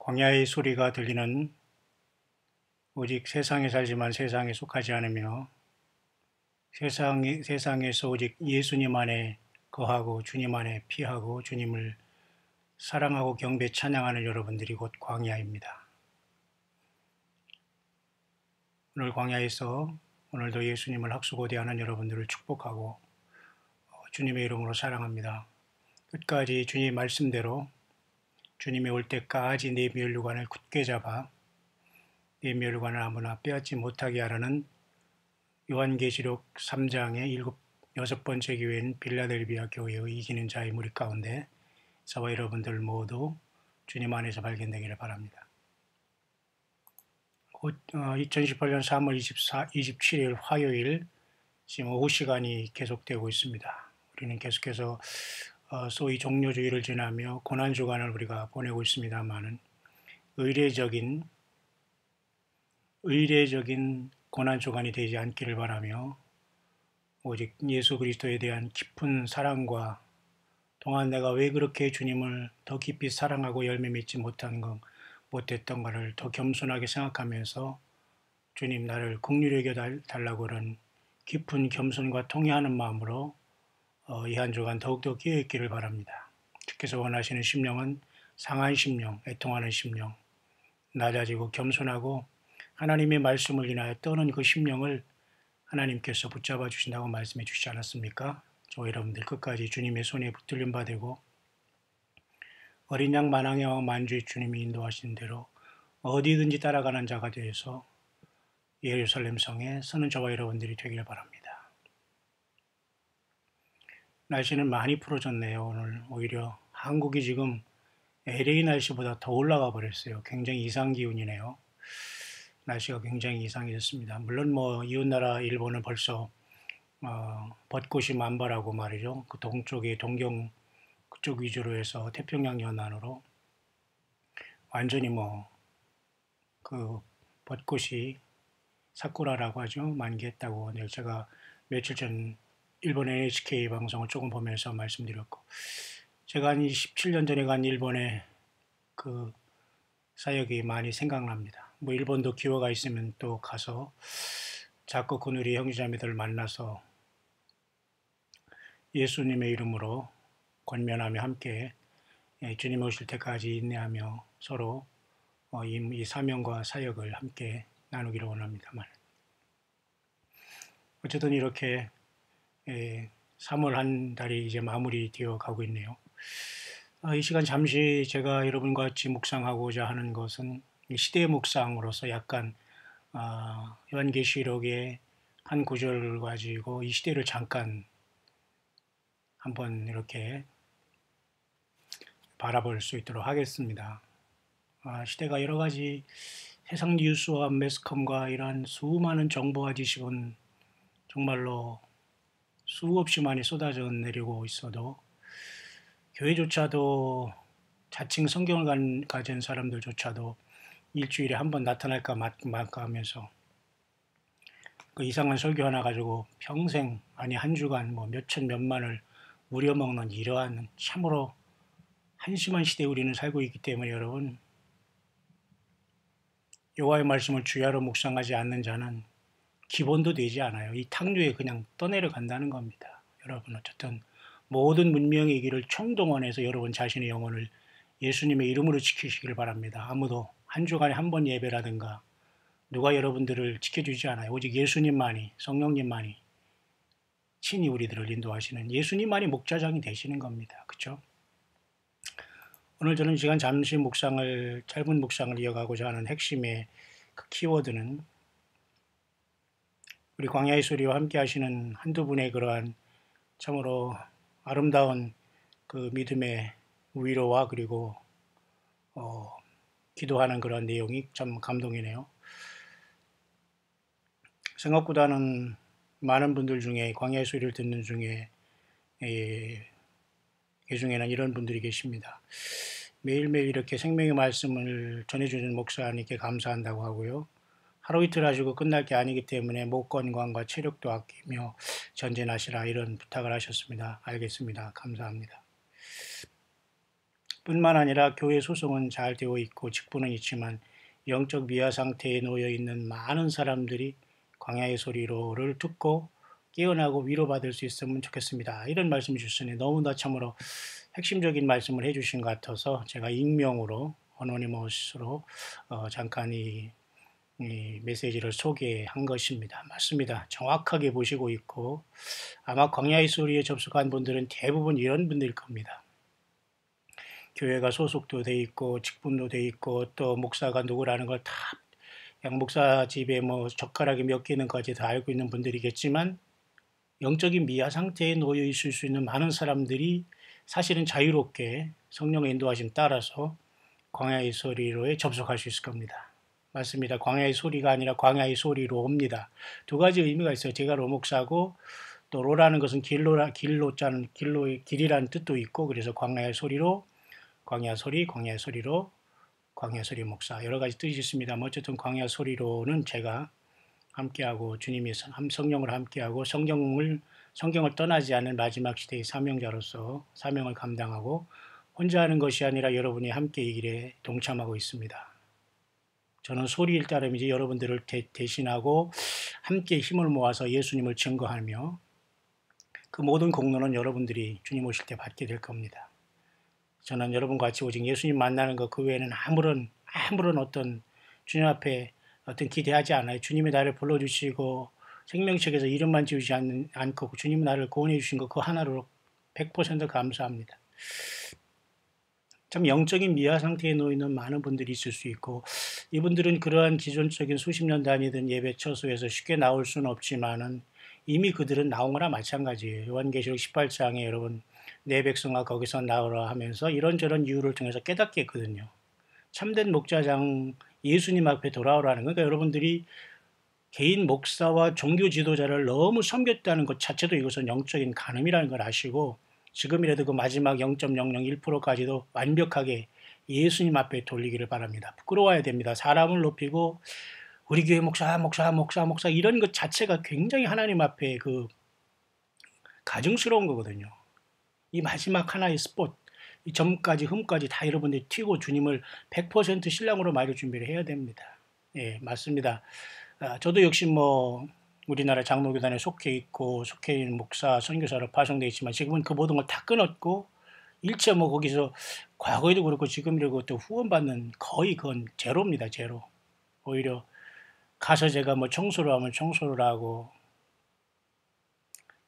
광야의 소리가 들리는 오직 세상에 살지만 세상에 속하지 않으며 세상에서 오직 예수님 안에 거하고 주님 안에 피하고 주님을 사랑하고 경배 찬양하는 여러분들이 곧 광야입니다. 오늘 광야에서 오늘도 예수님을 학수고대하는 여러분들을 축복하고 주님의 이름으로 사랑합니다. 끝까지 주님의 말씀대로 주님이 올 때까지 내 면류관을 굳게 잡아 내 면류관을 아무나 빼앗지 못하게 하라는 요한계시록 3장의 여섯 번째 교회인 빌라델비아 교회의 이기는 자의 무리 가운데 저와 여러분들 모두 주님 안에서 발견되기를 바랍니다. 2018년 3월 27일 화요일 지금 오후 시간이 계속되고 있습니다. 우리는 계속해서 소위 종료주의를 지나며 고난주간을 우리가 보내고 있습니다만은 의례적인 고난주간이 되지 않기를 바라며 오직 예수 그리스도에 대한 깊은 사랑과 동안 내가 왜 그렇게 주님을 더 깊이 사랑하고 열매 맺지 못했던가를 더 겸손하게 생각하면서 주님 나를 긍휼히 여겨달라고 하는 깊은 겸손과 통회하는 마음으로 이 한 주간 더욱더 깨어있기를 바랍니다. 주께서 원하시는 심령은 상한 심령, 애통하는 심령, 낮아지고 겸손하고 하나님의 말씀을 인하여 떠는 그 심령을 하나님께서 붙잡아 주신다고 말씀해 주시지 않았습니까? 저 여러분들 끝까지 주님의 손에 붙들림 받고 어린 양 만왕의 왕 만주의 주님이 인도하신 대로 어디든지 따라가는 자가 되어서 예루살렘 성에 서는 저와 여러분들이 되길 바랍니다. 날씨는 많이 풀어졌네요. 오늘 오히려 한국이 지금 LA 날씨보다 더 올라가 버렸어요. 굉장히 이상 기온이네요. 날씨가 굉장히 이상해졌습니다. 물론 이웃나라 일본은 벌써 벚꽃이 만발하고 말이죠. 그 동쪽의 동경 그쪽 위주로 해서 태평양 연안으로 완전히 그 벚꽃이 사쿠라라고 하죠. 만개했다고 제가 며칠 전 일본 NHK 방송을 조금 보면서 말씀드렸고, 제가 한 17년 전에 간 일본의 그 사역이 많이 생각납니다. 일본도 기회가 있으면 또 가서 자꾸 그누리 형제자매들을 만나서 예수님의 이름으로 권면하며 함께 주님 오실 때까지 인내하며 서로 이 사명과 사역을 함께 나누기를 원합니다만, 어쨌든 이렇게 3월 한 달이 이제 마무리되어 가고 있네요. 이 시간 잠시 제가 여러분과 같이 묵상하고자 하는 것은 시대의 묵상으로서 약간 요한계시록의 한 구절을 가지고 이 시대를 잠깐 한번 이렇게 바라볼 수 있도록 하겠습니다. 시대가 여러 가지 세상 뉴스와 매스컴과 이러한 수많은 정보와 지식은 정말로 수없이 많이 쏟아져 내리고 있어도 교회조차도 자칭 성경을 가진 사람들조차도 일주일에 한 번 나타날까 말까 하면서 그 이상한 설교 하나 가지고 평생 아니 한 주간 몇천 몇만을 우려먹는 이러한 참으로 한심한 시대에 우리는 살고 있기 때문에 여러분, 여호와의 말씀을 주야로 묵상하지 않는 자는 기본도 되지 않아요. 이 탕류에 그냥 떠내려 간다는 겁니다. 여러분, 어쨌든 모든 문명의 길을 총동원해서 여러분 자신의 영혼을 예수님의 이름으로 지키시길 바랍니다. 아무도 한 주간에 한 번 예배라든가 누가 여러분들을 지켜주지 않아요. 오직 예수님만이, 성령님만이 친히 우리들을 인도하시는 예수님만이 목자장이 되시는 겁니다. 그렇죠? 오늘 저는 시간 잠시 짧은 묵상을 이어가고자 하는 핵심의 그 키워드는 우리 광야의 소리와 함께 하시는 한두 분의 그러한 참으로 아름다운 그 믿음의 위로와 그리고 기도하는 그런 내용이 참 감동이네요. 생각보다는 많은 분들 중에 광야의 소리를 듣는 중에 그 중에는 이런 분들이 계십니다. 매일매일 이렇게 생명의 말씀을 전해주는 목사님께 감사한다고 하고요. 하루 이틀 하시고 끝날 게 아니기 때문에 목 건강과 체력도 아끼며 전진하시라 이런 부탁을 하셨습니다. 알겠습니다. 감사합니다. 뿐만 아니라 교회 소송은 잘 되어 있고 직분은 있지만 영적 미화 상태에 놓여 있는 많은 사람들이 광야의 소리로를 듣고 깨어나고 위로받을 수 있으면 좋겠습니다. 이런 말씀 주시니 너무나 참으로 핵심적인 말씀을 해주신 것 같아서 제가 익명으로 어노니머스로 잠깐 이 메시지를 소개한 것입니다. 맞습니다. 정확하게 보시고 있고 아마 광야의 소리에 접속한 분들은 대부분 이런 분들일 겁니다. 교회가 소속도 돼 있고 직분도 돼 있고 또 목사가 누구라는 걸 다 양목사 집에 뭐 젓가락이 몇 개는까지 다 알고 있는 분들이겠지만 영적인 미화 상태에 놓여 있을 수 있는 많은 사람들이 사실은 자유롭게 성령의 인도하심 따라서 광야의 소리로에 접속할 수 있을 겁니다. 맞습니다. 광야의 소리가 아니라 광야의 소리로입니다. 두 가지 의미가 있어요. 제가 로목사고 또 로라는 것은 길로자는 길로의 길이라는 뜻도 있고 그래서 광야의 소리로 광야 소리, 광야의 소리로 광야 소리 목사 여러 가지 뜻이 있습니다만 어쨌든 광야 소리로는 제가 함께하고 주님이 성령을 함께하고 성경을 떠나지 않는 마지막 시대의 사명자로서 사명을 감당하고 혼자 하는 것이 아니라 여러분이 함께 이 길에 동참하고 있습니다. 저는 소리를 따르면서 여러분들을 대신하고 함께 힘을 모아서 예수님을 증거하며 그 모든 공로는 여러분들이 주님 오실 때 받게 될 겁니다. 저는 여러분과 같이 오직 예수님 만나는 것 그 외에는 아무런 어떤 주님 앞에 어떤 기대하지 않아요. 주님이 나를 불러주시고 생명책에서 이름만 지우지 않고 주님이 나를 구원해 주신 것 그 하나로 100% 감사합니다. 참 영적인 미화 상태에 놓이는 많은 분들이 있을 수 있고 이분들은 그러한 기존적인 수십 년 다니던 예배 처소에서 쉽게 나올 수는 없지만은 이미 그들은 나온 거나 마찬가지예요. 요한계시록 18장에 여러분 내 백성아 거기서 나오라 하면서 이런저런 이유를 통해서 깨닫게 했거든요. 참된 목자장 예수님 앞에 돌아오라는 거니까 여러분들이 개인 목사와 종교 지도자를 너무 섬겼다는 것 자체도 이것은 영적인 간음이라는 걸 아시고 지금이라도 그 마지막 0.001%까지도 완벽하게 예수님 앞에 돌리기를 바랍니다. 부끄러워야 됩니다. 사람을 높이고 우리 교회 목사 이런 것 자체가 굉장히 하나님 앞에 그 가증스러운 거거든요. 이 마지막 하나의 스폿, 이 점까지 흠까지 다 여러분들이 튀고 주님을 100% 신랑으로 맞을 준비를 해야 됩니다. 예, 맞습니다. 저도 역시 뭐 우리나라 장로교단에 속해 있고 속해 있는 목사, 선교사로 파송되어 있지만 지금은 그 모든 걸 다 끊었고 일체 뭐 거기서 과거에도 그렇고 지금도 그렇고 또 후원받는 거의 그건 제로입니다. 제로. 오히려 가서 제가 뭐 청소를 하면 청소를 하고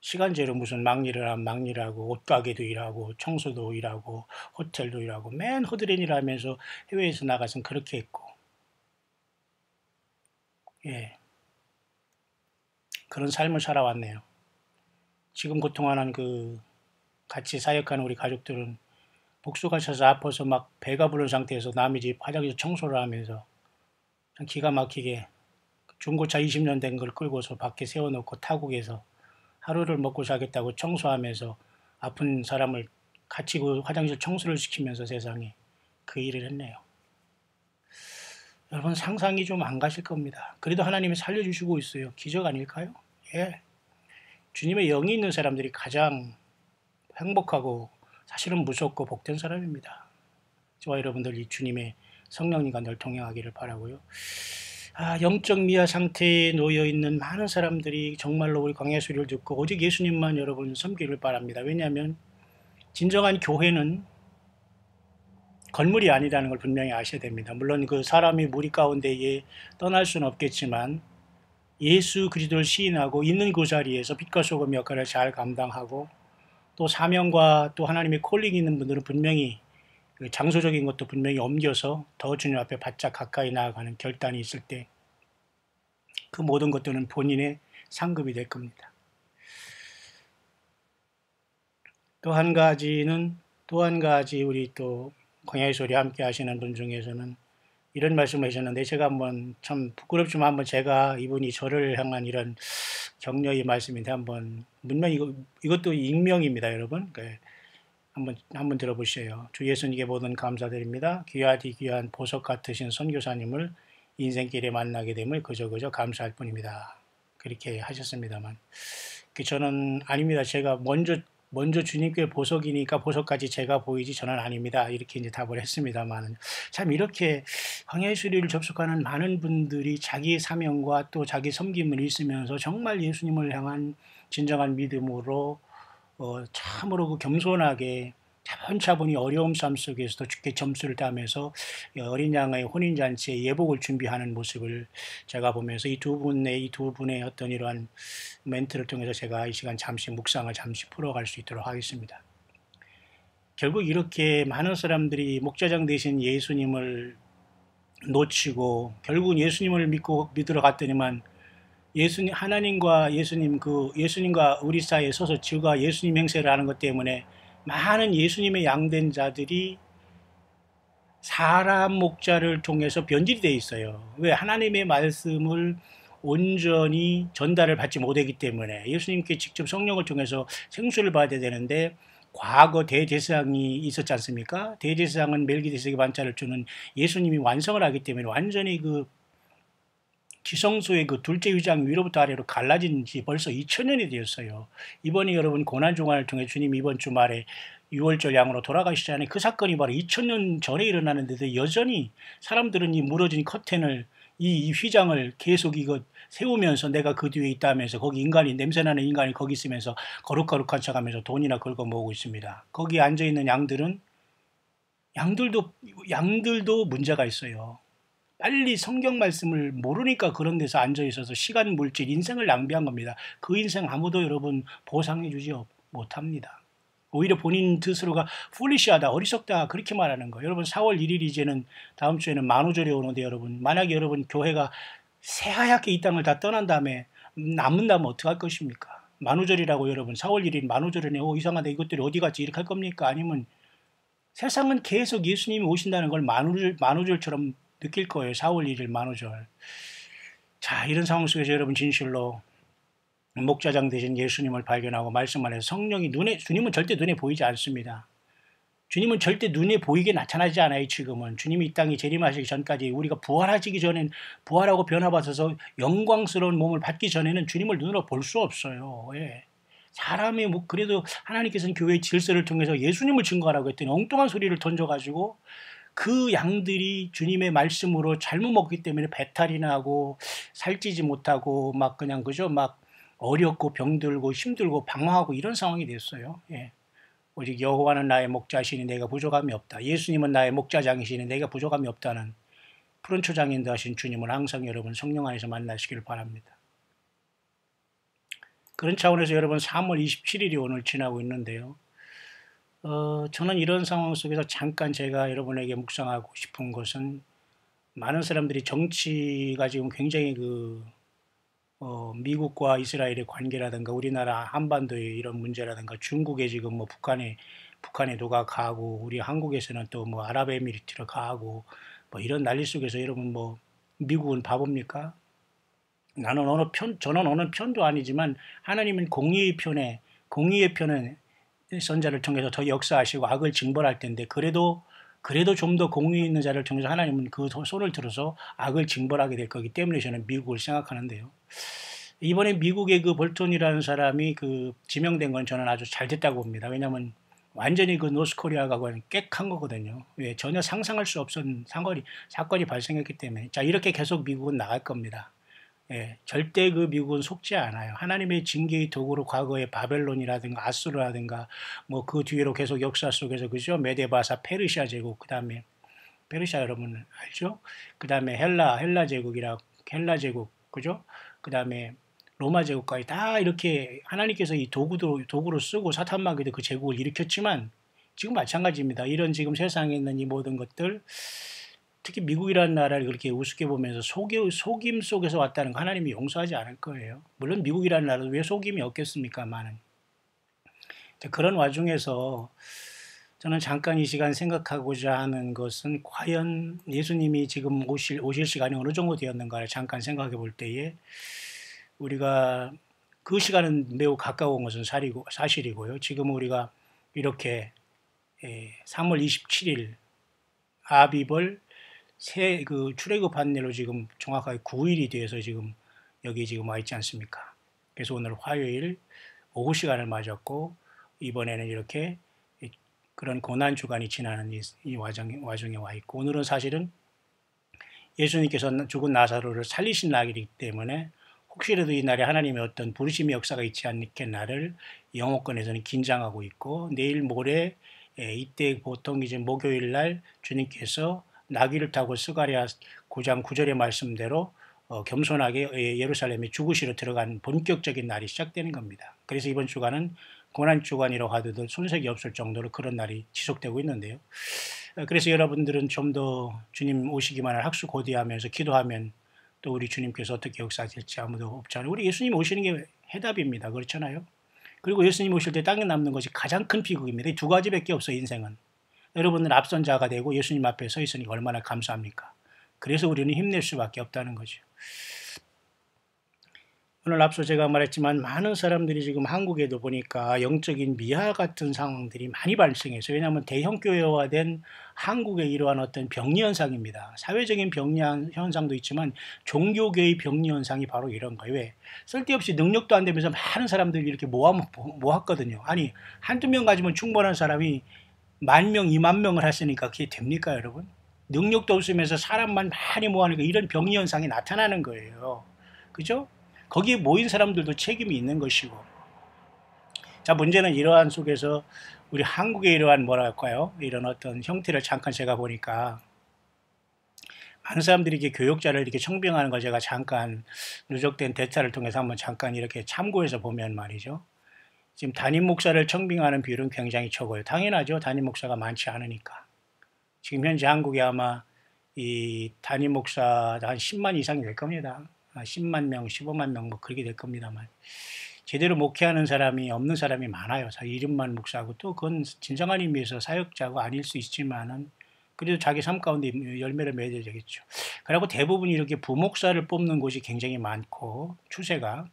시간제로 무슨 막일을 하면 막일 하고 옷가게도 일하고 청소도 일하고 호텔도 일하고 맨 허드렛 일하면서 해외에서 나가서는 그렇게 했고 예 그런 삶을 살아왔네요. 지금 고통하는 그 같이 사역하는 우리 가족들은 복수가 쳐서 아파서 막 배가 부른 상태에서 남의 집 화장실 청소를 하면서 기가 막히게 중고차 20년 된 걸 끌고서 밖에 세워놓고 타국에서 하루를 먹고 자겠다고 청소하면서 아픈 사람을 같이 그 화장실 청소를 시키면서 세상에 그 일을 했네요. 여러분 상상이 좀 안 가실 겁니다. 그래도 하나님이 살려주시고 있어요. 기적 아닐까요? 예. 주님의 영이 있는 사람들이 가장 행복하고 사실은 무섭고 복된 사람입니다. 저와 여러분들 이 주님의 성령님과 늘 동행하기를 바라고요. 영적 미화 상태에 놓여 있는 많은 사람들이 정말로 우리 광야 소리를 듣고 오직 예수님만 여러분 섬기를 바랍니다. 왜냐하면 진정한 교회는 건물이 아니라는 걸 분명히 아셔야 됩니다. 물론 그 사람이 무리 가운데에 떠날 수는 없겠지만 예수 그리스도를 시인하고 있는 그 자리에서 빛과 소금 역할을 잘 감당하고 또 사명과 또 하나님의 콜링이 있는 분들은 분명히 장소적인 것도 분명히 옮겨서 더 주님 앞에 바짝 가까이 나아가는 결단이 있을 때 그 모든 것들은 본인의 상급이 될 겁니다. 또 한 가지 우리 또 광야의 소리 함께 하시는 분 중에서는 이런 말씀을 하셨는데 제가 한번 참 부끄럽지만 한번 제가 이분이 저를 향한 이런 격려의 말씀인데 한번 문명 이것도 익명입니다, 여러분. 한번 들어보세요. 주 예수님께 모든 감사드립니다. 귀한 보석 같으신 선교사님을 인생길에 만나게 됨을 그저 감사할 뿐입니다. 그렇게 하셨습니다만 저는 아닙니다. 제가 먼저 먼저 주님께 보석이니까 보석까지 제가 보이지 저는 아닙니다. 이렇게 이제 답을 했습니다만 참 이렇게 광야의 수리를 접속하는 많은 분들이 자기의 사명과 또 자기 섬김을 있으면서 정말 예수님을 향한 진정한 믿음으로 참으로 그 겸손하게 차분차분히 어려움 삶 속에서도 주께 점수를 따면서 어린 양의 혼인잔치에 예복을 준비하는 모습을 제가 보면서 이 두 분의 어떤 이러한 멘트를 통해서 제가 이 시간 잠시 묵상을 잠시 풀어갈 수 있도록 하겠습니다. 결국 이렇게 많은 사람들이 목자장 되신 예수님을 놓치고 결국은 예수님을 믿으러 갔더니만 하나님과 예수님과 우리 사이에 서서 주가 예수님 행세를 하는 것 때문에 많은 예수님의 양된 자들이 사람 목자를 통해서 변질이 되어 있어요. 왜? 하나님의 말씀을 온전히 전달을 받지 못하기 때문에 예수님께 직접 성령을 통해서 생수를 받아야 되는데 과거 대제사장이 있었지 않습니까? 대제사장은 멜기세덱의 반차를 주는 예수님이 완성을 하기 때문에 완전히 그 지성소의 그 둘째 위장 위로부터 아래로 갈라진 지 벌써 2000년이 되었어요. 이번에 여러분 고난중환을 통해 주님이 이번 주말에 6월절 양으로 돌아가시잖아요. 그 사건이 바로 2000년 전에 일어나는데도 여전히 사람들은 이 무너진 커튼을 이 휘장을 계속 이거 세우면서 내가 그 뒤에 있다면서 거기 인간이 냄새나는 인간이 거기 있으면서 거룩거룩한 척하면서 돈이나 긁어 모으고 있습니다. 거기 앉아있는 양들도 문제가 있어요. 빨리 성경 말씀을 모르니까 그런 데서 앉아 있어서 시간, 물질, 인생을 낭비한 겁니다. 그 인생 아무도 여러분 보상해 주지 못합니다. 오히려 본인 스스로가 풀리시하다, 어리석다 그렇게 말하는 거예요. 여러분 4월 1일 이제는 다음 주에는 만우절이 오는데 여러분 만약에 여러분 교회가 새하얗게 이 땅을 다 떠난 다음에 남는다면 어떡할 것입니까? 만우절이라고 여러분 4월 1일 만우절이네. 이상하다 이것들이 어디 갔지 이렇게 할 겁니까? 아니면 세상은 계속 예수님이 오신다는 걸 만우절처럼 느낄 거예요. 4월 1일 만우절. 자, 이런 상황 속에서 여러분 진실로 목자장 되신 예수님을 발견하고 말씀 안에서 주님은 절대 눈에 보이지 않습니다. 주님은 절대 눈에 보이게 나타나지 않아요. 지금은 주님이 이 땅에 재림하시기 전까지 우리가 부활하시기 전엔 부활하고 변화받아서 영광스러운 몸을 받기 전에는 주님을 눈으로 볼 수 없어요. 예. 사람이 그래도 하나님께서는 교회의 질서를 통해서 예수님을 증거하라고 했더니 엉뚱한 소리를 던져가지고 그 양들이 주님의 말씀으로 잘못 먹기 때문에 배탈이 나고 살찌지 못하고 막 그냥 그죠? 막 어렵고 병들고 힘들고 방황하고 이런 상황이 됐어요. 예. 오직 여호와는 나의 목자시니 내가 부족함이 없다. 예수님은 나의 목자장이시니 내가 부족함이 없다는 푸른 초장인도 하신 주님을 항상 여러분 성령 안에서 만나시기를 바랍니다. 그런 차원에서 여러분 3월 27일이 오늘 지나고 있는데요. 저는 이런 상황 속에서 잠깐 제가 여러분에게 묵상하고 싶은 것은 많은 사람들이 정치가 지금 굉장히 미국과 이스라엘의 관계라든가 우리나라 한반도의 이런 문제라든가 중국에 지금 뭐 북한에 누가 가고 우리 한국에서는 또 뭐 아랍에미리트로 가고 뭐 이런 난리 속에서 여러분 뭐 미국은 바보입니까? 저는 어느 편도 아니지만 하나님은 공의의 편에 선자를 통해서 더 역사하시고 악을 징벌할 텐데 그래도 좀 더 공의 있는 자를 통해서 하나님은 그 손을 들어서 악을 징벌하게 될 거기 때문에 저는 미국을 생각하는데요. 이번에 미국의 그 볼턴이라는 사람이 지명된 건 저는 아주 잘 됐다고 봅니다. 왜냐하면 완전히 그 노스코리아가 깨끗한 거거든요. 왜? 전혀 상상할 수 없은 사건이 발생했기 때문에. 자, 이렇게 계속 미국은 나갈 겁니다. 예, 절대 미국은 속지 않아요. 하나님의 징계의 도구로 과거의 바벨론이라든가 아수르라든가 뭐 그 뒤로 계속 역사 속에서 그죠? 메데바사 페르시아 제국 그다음에 페르시아 여러분 알죠? 그다음에 헬라 제국 그죠? 그다음에 로마 제국까지 다 이렇게 하나님께서 이 도구로 쓰고 사탄마귀도 그 제국을 일으켰지만 지금 마찬가지입니다. 이런 지금 세상에 있는 이 모든 것들 특히 미국이라는 나라를 그렇게 우습게 보면서 속임 속에서 왔다는 거 하나님이 용서하지 않을 거예요. 물론 미국이라는 나라도 왜 속임이 없겠습니까만은. 그런 와중에서 저는 잠깐 이 시간 생각하고자 하는 것은 과연 예수님이 지금 오실 시간이 어느 정도 되었는가를 잠깐 생각해 볼 때에 우리가 그 시간은 매우 가까운 것은 사실이고요. 지금 우리가 이렇게 3월 27일 아비벌 출애굽 한일로 지금 정확하게 9일이 돼서 지금 여기 지금 와 있지 않습니까? 그래서 오늘 화요일 오후 시간을 맞았고 이번에는 이렇게 그런 고난 주간이 지나는 이 와중에 와 있고, 오늘은 사실은 예수님께서 죽은 나사로를 살리신 날이기 때문에 혹시라도 이 날에 하나님의 어떤 부르심의 역사가 있지 않겠나를 영어권에서는 긴장하고 있고, 내일 모레 이때 보통 이제 목요일 날 주님께서 나귀를 타고 스가랴 9장 9절의 말씀대로 겸손하게 예루살렘에 죽으시러 들어간 본격적인 날이 시작되는 겁니다. 그래서 이번 주간은 고난 주간이라고 하더라도 손색이 없을 정도로 그런 날이 지속되고 있는데요. 그래서 여러분들은 좀 더 주님 오시기만을 학수고대하면서 기도하면 또 우리 주님께서 어떻게 역사하실지 아무도 없잖아요. 우리 예수님 오시는 게 해답입니다. 그렇잖아요. 그리고 예수님 오실 때 땅에 남는 것이 가장 큰 비극입니다. 이 두 가지밖에 없어요, 인생은. 여러분은 앞선 자가 되고 예수님 앞에 서 있으니까 얼마나 감사합니까? 그래서 우리는 힘낼 수밖에 없다는 거죠. 오늘 앞서 제가 말했지만 많은 사람들이 지금 한국에도 보니까 영적인 미화 같은 상황들이 많이 발생해서, 왜냐하면 대형 교회화된 한국의 이러한 어떤 병리 현상입니다. 사회적인 병리 현상도 있지만 종교계의 병리 현상이 바로 이런 거예요. 왜? 쓸데없이 능력도 안 되면서 많은 사람들이 이렇게 모았거든요. 아니, 한두 명 가지면 충분한 사람이 10,000명, 20,000명을 했으니까 그게 됩니까, 여러분? 능력도 없으면서 사람만 많이 모아니까 이런 병리 현상이 나타나는 거예요. 그죠? 거기에 모인 사람들도 책임이 있는 것이고. 자, 문제는 이러한 속에서 우리 한국의 이러한 뭐랄까요? 이런 어떤 형태를 잠깐 제가 보니까 많은 사람들이 이렇게 교역자를 이렇게 청빙하는 걸 제가 잠깐 누적된 데이터를 통해서 한번 잠깐 이렇게 참고해서 보면 말이죠. 지금 담임 목사를 청빙하는 비율은 굉장히 적어요. 당연하죠. 담임 목사가 많지 않으니까. 지금 현재 한국에 아마 이 담임 목사 한 10만 이상이 될 겁니다. 10만 명, 15만 명 뭐 그렇게 될 겁니다만, 제대로 목회하는 사람이 없는 사람이 많아요. 이름만 목사하고, 또 그건 진정한 의미에서 사역자가 아닐 수 있지만은 그래도 자기 삶 가운데 열매를 맺어야 되겠죠. 그리고 대부분 이렇게 부목사를 뽑는 곳이 굉장히 많고, 추세가.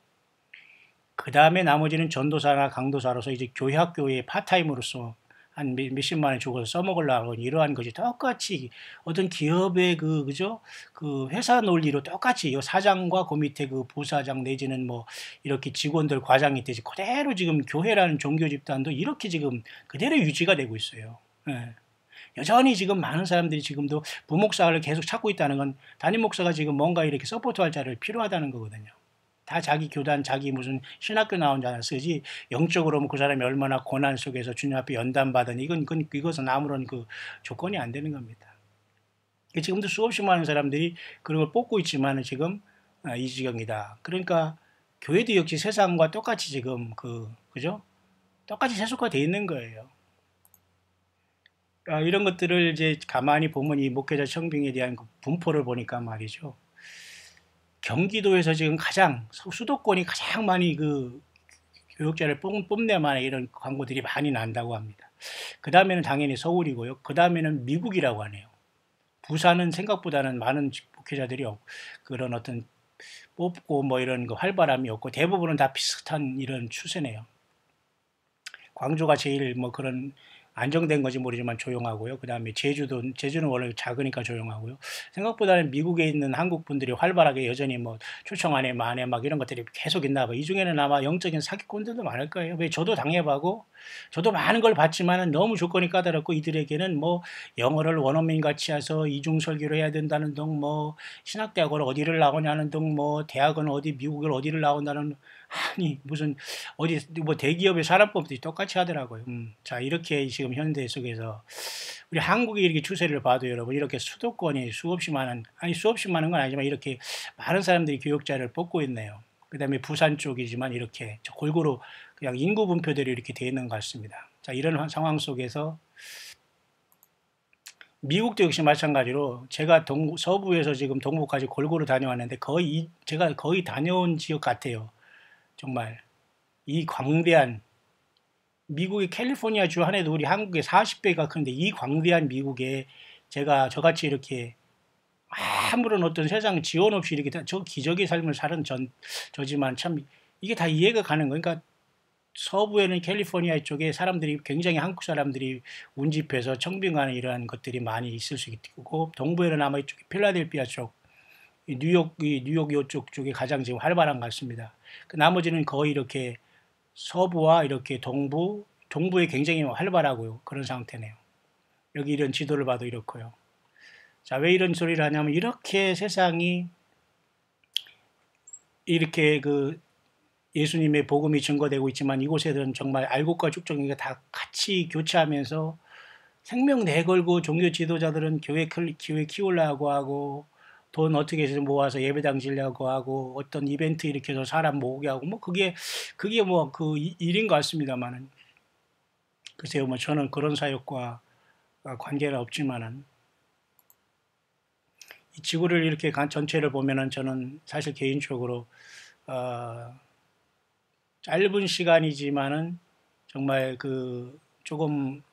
그 다음에 나머지는 전도사나 강도사로서 이제 교회학교의 파타임으로서 한 몇십만 원 주고 써먹으려고 이러한 것이 똑같이 어떤 기업의 그죠? 그 회사 논리로 똑같이 이 사장과 그 밑에 그 부사장 내지는 뭐 이렇게 직원들 과장이 되지 그대로 지금 교회라는 종교 집단도 이렇게 지금 그대로 유지가 되고 있어요. 예. 여전히 지금 많은 사람들이 지금도 부목사를 계속 찾고 있다는 건 담임 목사가 지금 뭔가 이렇게 서포트할 자를 필요하다는 거거든요. 다 자기 교단, 자기 무슨 신학교 나온 자나 쓰지, 영적으로 그 사람이 얼마나 고난 속에서 주님 앞에 연단받은 이것은 아무런 그 조건이 안 되는 겁니다. 지금도 수없이 많은 사람들이 그런 걸 뽑고 있지만 지금 이 지경이다. 그러니까 교회도 역시 세상과 똑같이 지금 그죠? 똑같이 세속화되어 있는 거예요. 이런 것들을 이제 가만히 보면 이 목회자 청빙에 대한 그 분포를 보니까 말이죠. 경기도에서 지금 가장 수도권이 가장 많이 그 교육자를 뽐낼 만한 이런 광고들이 많이 난다고 합니다. 그 다음에는 당연히 서울이고요. 그 다음에는 미국이라고 하네요. 부산은 생각보다는 많은 목회자들이 없고 그런 어떤 뽑고 뭐 이런 그 활발함이 없고 대부분은 다 비슷한 이런 추세네요. 광주가 제일 뭐 그런 안정된 건지 모르지만 조용하고요. 그 다음에 제주는 원래 작으니까 조용하고요. 생각보다는 미국에 있는 한국 분들이 활발하게 여전히 뭐 초청 안에 만에 막 이런 것들이 계속 있나 봐요. 이 중에는 아마 영적인 사기꾼들도 많을 거예요. 왜 저도 당해보고 저도 많은 걸 봤지만은 너무 조건이 까다롭고 이들에게는 뭐 영어를 원어민 같이 해서 이중설교를 해야 된다는 등 뭐 신학대학을 어디를 나오냐는 등 뭐 대학은 어디 미국을 어디를 나온다는 아니 무슨 어디 뭐 대기업의 사람법들이 똑같이 하더라고요. 자 이렇게 지금 현대 속에서 우리 한국이 이렇게 추세를 봐도 여러분 이렇게 수도권이 수없이 많은 건 아니지만 이렇게 많은 사람들이 교육자를 뽑고 있네요. 그 다음에 부산 쪽이지만 이렇게 골고루 그냥 인구 분표들이 이렇게 되어 있는 것 같습니다. 자 이런 상황 속에서 미국도 역시 마찬가지로 제가 서부에서 지금 동부까지 골고루 다녀왔는데 제가 거의 다녀온 지역 같아요. 정말 이 광대한 미국의 캘리포니아 주 한 해도 우리 한국의 40배가 큰데 이 광대한 미국에 제가 저같이 이렇게 아무런 어떤 세상 지원 없이 이렇게 저 기적의 삶을 사는 저지만 참 이게 다 이해가 가는 거예요. 그러니까 서부에는 캘리포니아 쪽에 사람들이 굉장히 한국 사람들이 운집해서 청빙하는 이러한 것들이 많이 있을 수 있고 동부에는 아마 이쪽 필라델피아 쪽 뉴욕 쪽에 가장 지금 활발한 것 같습니다. 그 나머지는 거의 이렇게 서부와 이렇게 동부, 동부에 굉장히 활발하고요. 그런 상태네요. 여기 이런 지도를 봐도 이렇고요. 자, 왜 이런 소리를 하냐면 이렇게 세상이 이렇게 그 예수님의 복음이 증거되고 있지만 이곳에는 정말 알곡과 쭉정이가 다 같이 교차하면서 생명 내걸고 종교 지도자들은 교회 키우려고 하고 돈 어떻게 해서 모아서 예배당 지려고 하고 어떤 이벤트 일으켜서 사람 모으게 하고 뭐 그게 뭐 그 일인 것 같습니다만은 글쎄요 뭐 저는 그런 사역과 관계는 없지만은 이 지구를 이렇게 전체를 보면은 저는 사실 개인적으로 어, 짧은 시간이지만은 정말 그 조금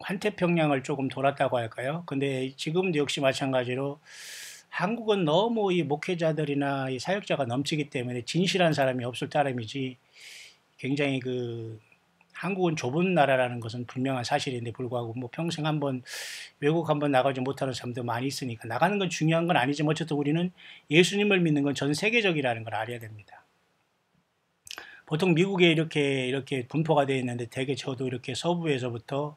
환태평양을 조금 돌았다고 할까요? 근데 지금도 역시 마찬가지로 한국은 너무 이 목회자들이나 이 사역자가 넘치기 때문에 진실한 사람이 없을 따름이지 굉장히 그 한국은 좁은 나라라는 것은 분명한 사실인데 불구하고 뭐 평생 한번 외국 한번 나가지 못하는 사람도 많이 있으니까 나가는 건 중요한 건 아니지만 어쨌든 우리는 예수님을 믿는 건 전 세계적이라는 걸 알아야 됩니다. 보통 미국에 이렇게 분포가 되어 있는데 대개 저도 이렇게 서부에서부터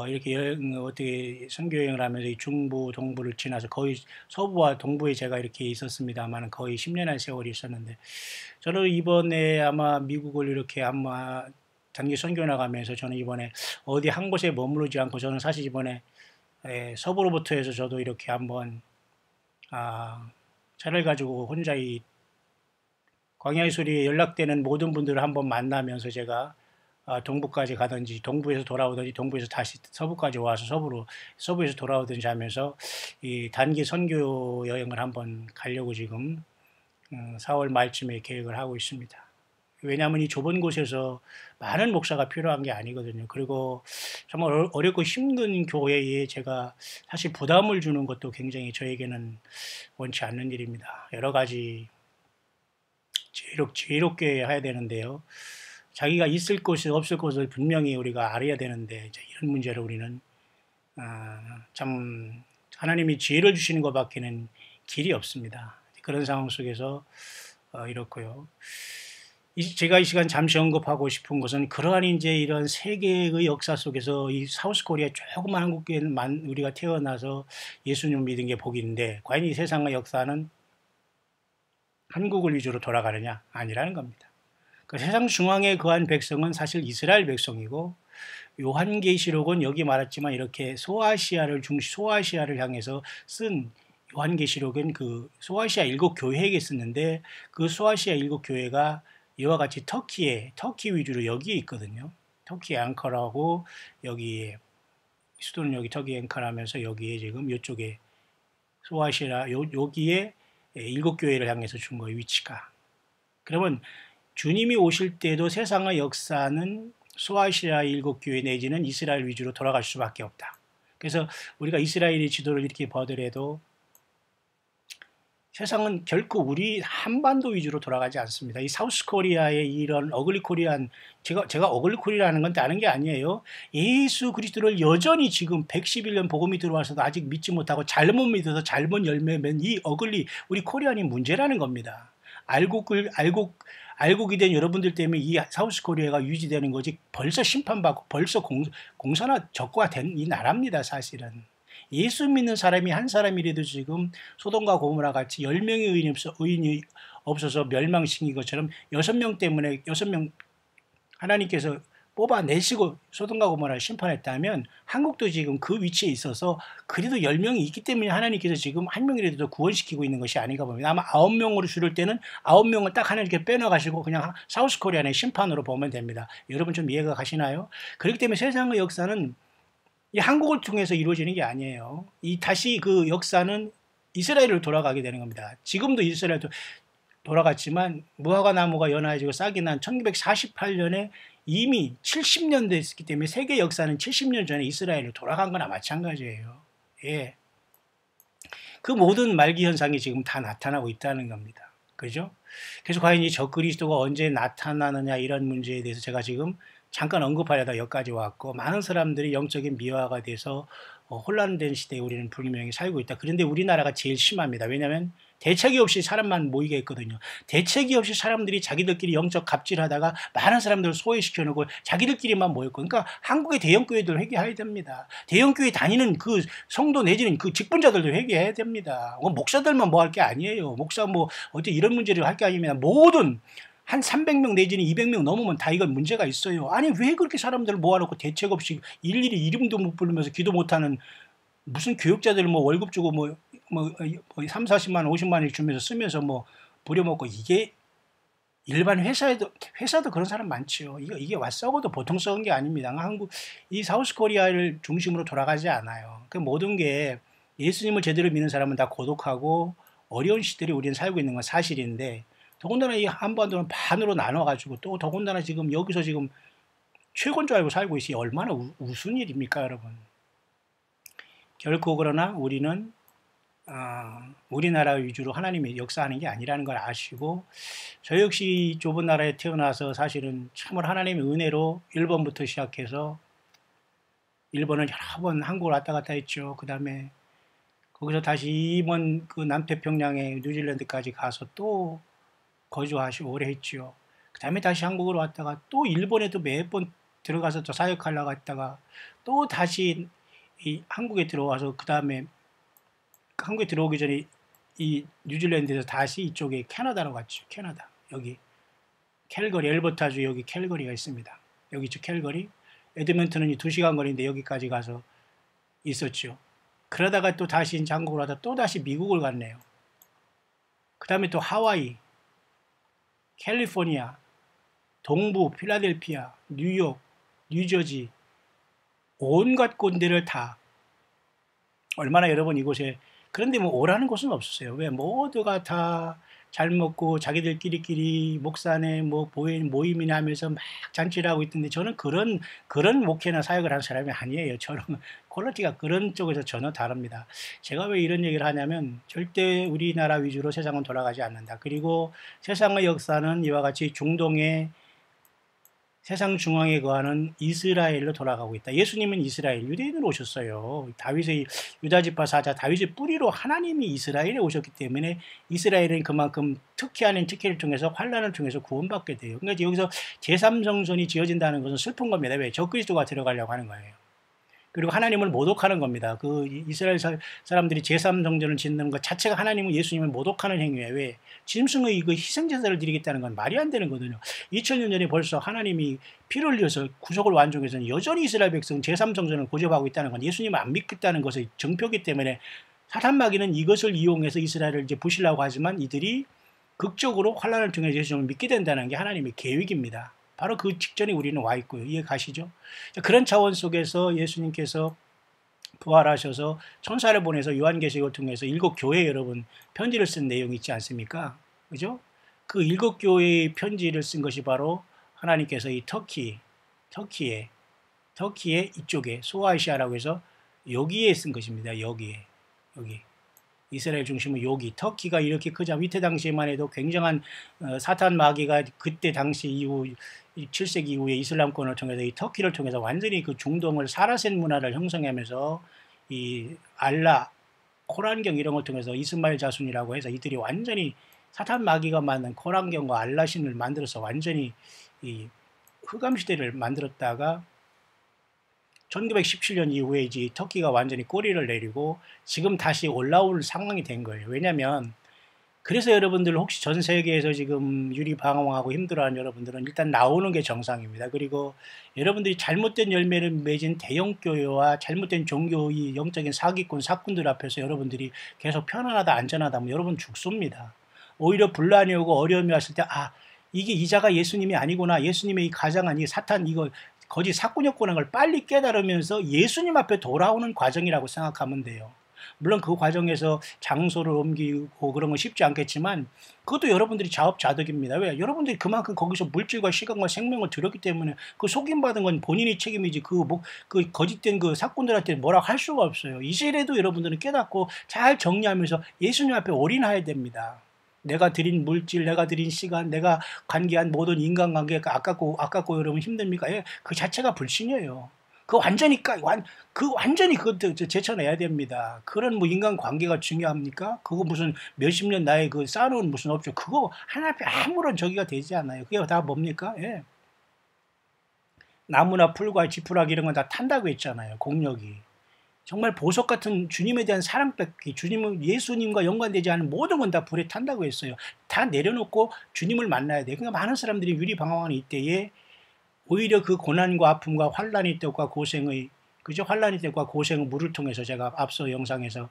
이렇게 어떻게 선교 여행을 하면서 이 중부, 동부를 지나서 거의 서부와 동부에 제가 이렇게 있었습니다만 거의 10년의 세월이 있었는데 저는 이번에 아마 미국을 이렇게 아마 단기 선교 나가면서 저는 이번에 어디 한 곳에 머무르지 않고 저는 사실 이번에 서부로부터 해서 저도 이렇게 한번 차를 가지고 혼자 이 광야의 소리에 연락되는 모든 분들을 한번 만나면서 제가 동부까지 가든지 동부에서 돌아오든지 동부에서 다시 서부까지 와서 서부에서 돌아오든지 하면서 이 단기 선교 여행을 한번 가려고 지금 4월 말쯤에 계획을 하고 있습니다. 왜냐하면 이 좁은 곳에서 많은 목사가 필요한 게 아니거든요. 그리고 정말 어렵고 힘든 교회에 제가 사실 부담을 주는 것도 굉장히 저에게는 원치 않는 일입니다. 여러 가지 지혜롭게 해야 되는데요. 자기가 있을 곳이 없을 곳을 분명히 우리가 알아야 되는데 이런 문제를 우리는 참 하나님이 지혜를 주시는 것밖에는 길이 없습니다. 그런 상황 속에서 이렇고요. 제가 이 시간 잠시 언급하고 싶은 것은 그러한 이제 이런 세계의 역사 속에서 이 사우스 코리아 조그만 한국에만 우리가 태어나서 예수님 믿은 게 복인데 과연 이 세상의 역사는 한국을 위주로 돌아가느냐? 아니라는 겁니다. 그 세상 중앙에 거한 백성은 사실 이스라엘 백성이고 요한계시록은 여기 말했지만 이렇게 소아시아를 향해서 쓴 요한계시록은 그 소아시아 7교회에게 썼는데 그 소아시아 7교회가 이와 같이 터키 위주로 여기에 있거든요. 터키 앵커라고 여기에 수도는 여기 터키 앵커라면서 여기에 지금 이쪽에 소아시아 여기에 7교회를 향해서 준 거예요. 위치가. 그러면 주님이 오실 때도 세상의 역사는 소아시아 7교회 내지는 이스라엘 위주로 돌아갈 수밖에 없다. 그래서 우리가 이스라엘의 지도를 이렇게 보더라도 세상은 결코 우리 한반도 위주로 돌아가지 않습니다. 이 사우스 코리아의 이런 어글리 코리안, 제가 어글리 코리아라는 건 다른 게 아니에요. 예수 그리스도를 여전히 지금 111년 복음이 들어와서도 아직 믿지 못하고 잘못 믿어서 잘못 열매 맺은 이 어글리 우리 코리안이 문제라는 겁니다. 알곡이 된 여러분들 때문에 이 사우스 코리아가 유지되는 거지 벌써 심판받고 벌써 공산화 적과가 된 이 나라입니다. 사실은. 예수 믿는 사람이 한 사람이라도 지금 소돔과 고모라 같이 10명의 의인이 없어서 멸망시킨 것처럼 6명 때문에 6명 하나님께서 뽑아내시고 소돔과 고모라를 심판했다면 한국도 지금 그 위치에 있어서 그래도 10명이 있기 때문에 하나님께서 지금 한 명이라도 더 구원시키고 있는 것이 아닌가 봅니다. 아마 9명으로 줄일 때는 9명을 딱 하나님께 빼놔가시고 그냥 사우스 코리안의 심판으로 보면 됩니다. 여러분 좀 이해가 가시나요? 그렇기 때문에 세상의 역사는 이 한국을 통해서 이루어지는 게 아니에요. 다시 그 역사는 이스라엘을 돌아가게 되는 겁니다. 지금도 이스라엘 돌아갔지만 무화과 나무가 연화해지고 싹이 난 1948년에 이미 70년 됐기 때문에 세계 역사는 70년 전에 이스라엘로 돌아간 거나 마찬가지예요. 예. 그 모든 말기 현상이 지금 다 나타나고 있다는 겁니다. 그죠? 그래서 과연 이 적그리스도가 언제 나타나느냐 이런 문제에 대해서 제가 지금 잠깐 언급하려다 여기까지 왔고 많은 사람들이 영적인 미화가 돼서 혼란된 시대에 우리는 분명히 살고 있다. 그런데 우리나라가 제일 심합니다. 왜냐하면 대책이 없이 사람만 모이게 했거든요. 대책이 없이 사람들이 자기들끼리 영적 갑질하다가 많은 사람들을 소외시켜놓고 자기들끼리만 모였고, 그러니까 한국의 대형교회들 회개해야 됩니다. 대형교회 다니는 그 성도 내지는 그 직분자들도 회개해야 됩니다. 목사들만 뭐 할 게 아니에요. 목사 뭐 어째 이런 문제를 할 게 아닙니다. 모든 한 300명 내지는 200명 넘으면 다 이건 문제가 있어요. 아니 왜 그렇게 사람들을 모아놓고 대책 없이 일일이 이름도 못 부르면서 기도 못하는 무슨 교육자들 뭐 월급 주고 뭐 3, 40만 원, 50만 원 주면서 쓰면서 뭐 부려먹고, 이게 일반 회사도 그런 사람 많지요. 이게 왓싸고도 보통 썩은 게 아닙니다. 한국 이 사우스 코리아를 중심으로 돌아가지 않아요. 그 모든 게 예수님을 제대로 믿는 사람은 다 고독하고 어려운 시대를 우리는 살고 있는 건 사실인데, 더군다나 이 한반도는 반으로 나눠가지고 또 더군다나 지금 여기서 지금 최고인 줄 알고 살고 있으니 얼마나 우스운 일입니까, 여러분? 결코 그러나 우리는 우리나라 위주로 하나님이 역사하는 게 아니라는 걸 아시고, 저 역시 좁은 나라에 태어나서 사실은 참으로 하나님의 은혜로 일본부터 시작해서 일본은 여러 번 한국을 왔다 갔다 했죠. 그 다음에 거기서 다시 이번 그 남태평양의 뉴질랜드까지 가서 또 거주하시고 오래 했죠. 그 다음에 다시 한국으로 왔다가 또 일본에도 몇 번 들어가서 또 사역하려고 했다가 또 다시 이 한국에 들어와서 그 다음에 한국에 들어오기 전에 이 뉴질랜드에서 다시 이쪽에 캐나다로 갔죠. 캐나다. 여기 캘거리, 엘버타주 여기 캘거리가 있습니다. 여기 있죠. 캘거리. 에드먼튼은 2시간 거리인데 여기까지 가서 있었죠. 그러다가 또 다시 이제 한국으로 하다 또 다시 미국을 갔네요. 그 다음에 또 하와이, 캘리포니아, 동부, 필라델피아, 뉴욕, 뉴저지, 온갖 곳들을 다, 얼마나 여러분 이곳에, 그런데 뭐 오라는 곳은 없었어요. 왜? 모두가 다 잘 먹고 자기들끼리 목사네 뭐 모임이나 하면서 막 잔치를 하고 있던데, 저는 그런 목회나 사역을 하는 사람이 아니에요. 저는 퀄리티가 그런 쪽에서 전혀 다릅니다. 제가 왜 이런 얘기를 하냐면, 절대 우리나라 위주로 세상은 돌아가지 않는다. 그리고 세상의 역사는 이와 같이 중동의 세상 중앙에 거하는 이스라엘로 돌아가고 있다. 예수님은 이스라엘, 유대인으로 오셨어요. 다윗의 유다지파 사자, 다윗의 뿌리로 하나님이 이스라엘에 오셨기 때문에 이스라엘은 그만큼 특혜 아닌 특혜를 통해서 환란을 통해서 구원받게 돼요. 그러니까 여기서 제3성전이 지어진다는 것은 슬픈 겁니다. 왜? 적그리스도가 들어가려고 하는 거예요. 그리고 하나님을 모독하는 겁니다. 그 이스라엘 사람들이 제3성전을 짓는 것 자체가 하나님은 예수님을 모독하는 행위예요. 왜? 짐승의 그 희생제사를 드리겠다는 건 말이 안 되는 거거든요. 2000년 전에 벌써 하나님이 피를 흘려서 구속을 완성해서 여전히 이스라엘 백성 제3성전을 고집하고 있다는 건 예수님을 안 믿겠다는 것의 증표이기 때문에, 사탄 마귀는 이것을 이용해서 이스라엘을 이제 부시려고 하지만 이들이 극적으로 환란을 통해 예수님을 믿게 된다는 게 하나님의 계획입니다. 바로 그 직전에 우리는 와 있고요. 이해 가시죠? 그런 차원 속에서 예수님께서 부활하셔서 천사를 보내서 요한계시록을 통해서 7교회 여러분 편지를 쓴 내용이 있지 않습니까? 그죠? 그 7교회의 편지를 쓴 것이 바로 하나님께서 이 터키의 이쪽에 소아시아라고 해서 여기에 쓴 것입니다. 여기. 이스라엘 중심은 여기, 터키가 이렇게 크자 위태 당시에만 해도 굉장한 사탄 마귀가 그때 당시 이후 7세기 이후에 이슬람권을 통해서 이 터키를 통해서 완전히 그 중동을 사라센 문화를 형성하면서 이 알라, 코란경 이런 걸 통해서 이스마엘 자손이라고 해서 이들이 완전히 사탄 마귀가 만든 코란경과 알라신을 만들어서 완전히 이 흑암시대를 만들었다가 1917년 이후에 이제 터키가 완전히 꼬리를 내리고 지금 다시 올라올 상황이 된 거예요. 왜냐하면 그래서 여러분들 혹시 전 세계에서 지금 유리방황하고 힘들어하는 여러분들은 일단 나오는 게 정상입니다. 그리고 여러분들이 잘못된 열매를 맺은 대형교회와 잘못된 종교의 영적인 사기꾼, 사꾼들 앞에서 여러분들이 계속 편안하다, 안전하다 하면 여러분 죽습니다. 오히려 분란이 오고 어려움이 왔을 때, 이게 이자가 예수님이 아니구나, 예수님의 이 가장은 이 사탄 이거 거짓 사꾼이었구나 걸 빨리 깨달으면서 예수님 앞에 돌아오는 과정이라고 생각하면 돼요. 물론 그 과정에서 장소를 옮기고 그런 건 쉽지 않겠지만 그것도 여러분들이 자업자득입니다. 왜? 여러분들이 그만큼 거기서 물질과 시간과 생명을 들였기 때문에 그 속임받은 건 본인이 책임이지 그 거짓된 그 사꾼들한테 뭐라고 할 수가 없어요. 이제라도 여러분들은 깨닫고 잘 정리하면서 예수님 앞에 올인해야 됩니다. 내가 드린 물질, 내가 드린 시간, 내가 관계한 모든 인간관계가 아깝고 여러분 힘듭니까? 그 자체가 불신이에요. 완전히 그것도 제쳐내야 됩니다. 그런 뭐 인간 관계가 중요합니까? 그거 무슨 몇십 년 나의 그 쌓아놓은 무슨 업죠. 그거 하나 앞에 아무런 저기가 되지 않아요. 그게 다 뭡니까? 예. 나무나 풀과 지푸라기 이런 건 다 탄다고 했잖아요. 공력이. 정말 보석 같은 주님에 대한 사랑 뺏기, 주님은 예수님과 연관되지 않은 모든 건 다 불에 탄다고 했어요. 다 내려놓고 주님을 만나야 돼요. 그러니까 많은 사람들이 유리방황하는 이때에 오히려 그 고난과 아픔과 환란의 때과 고생의 그죠? 환란의 때과 고생의 물을 통해서 제가 앞서 영상에서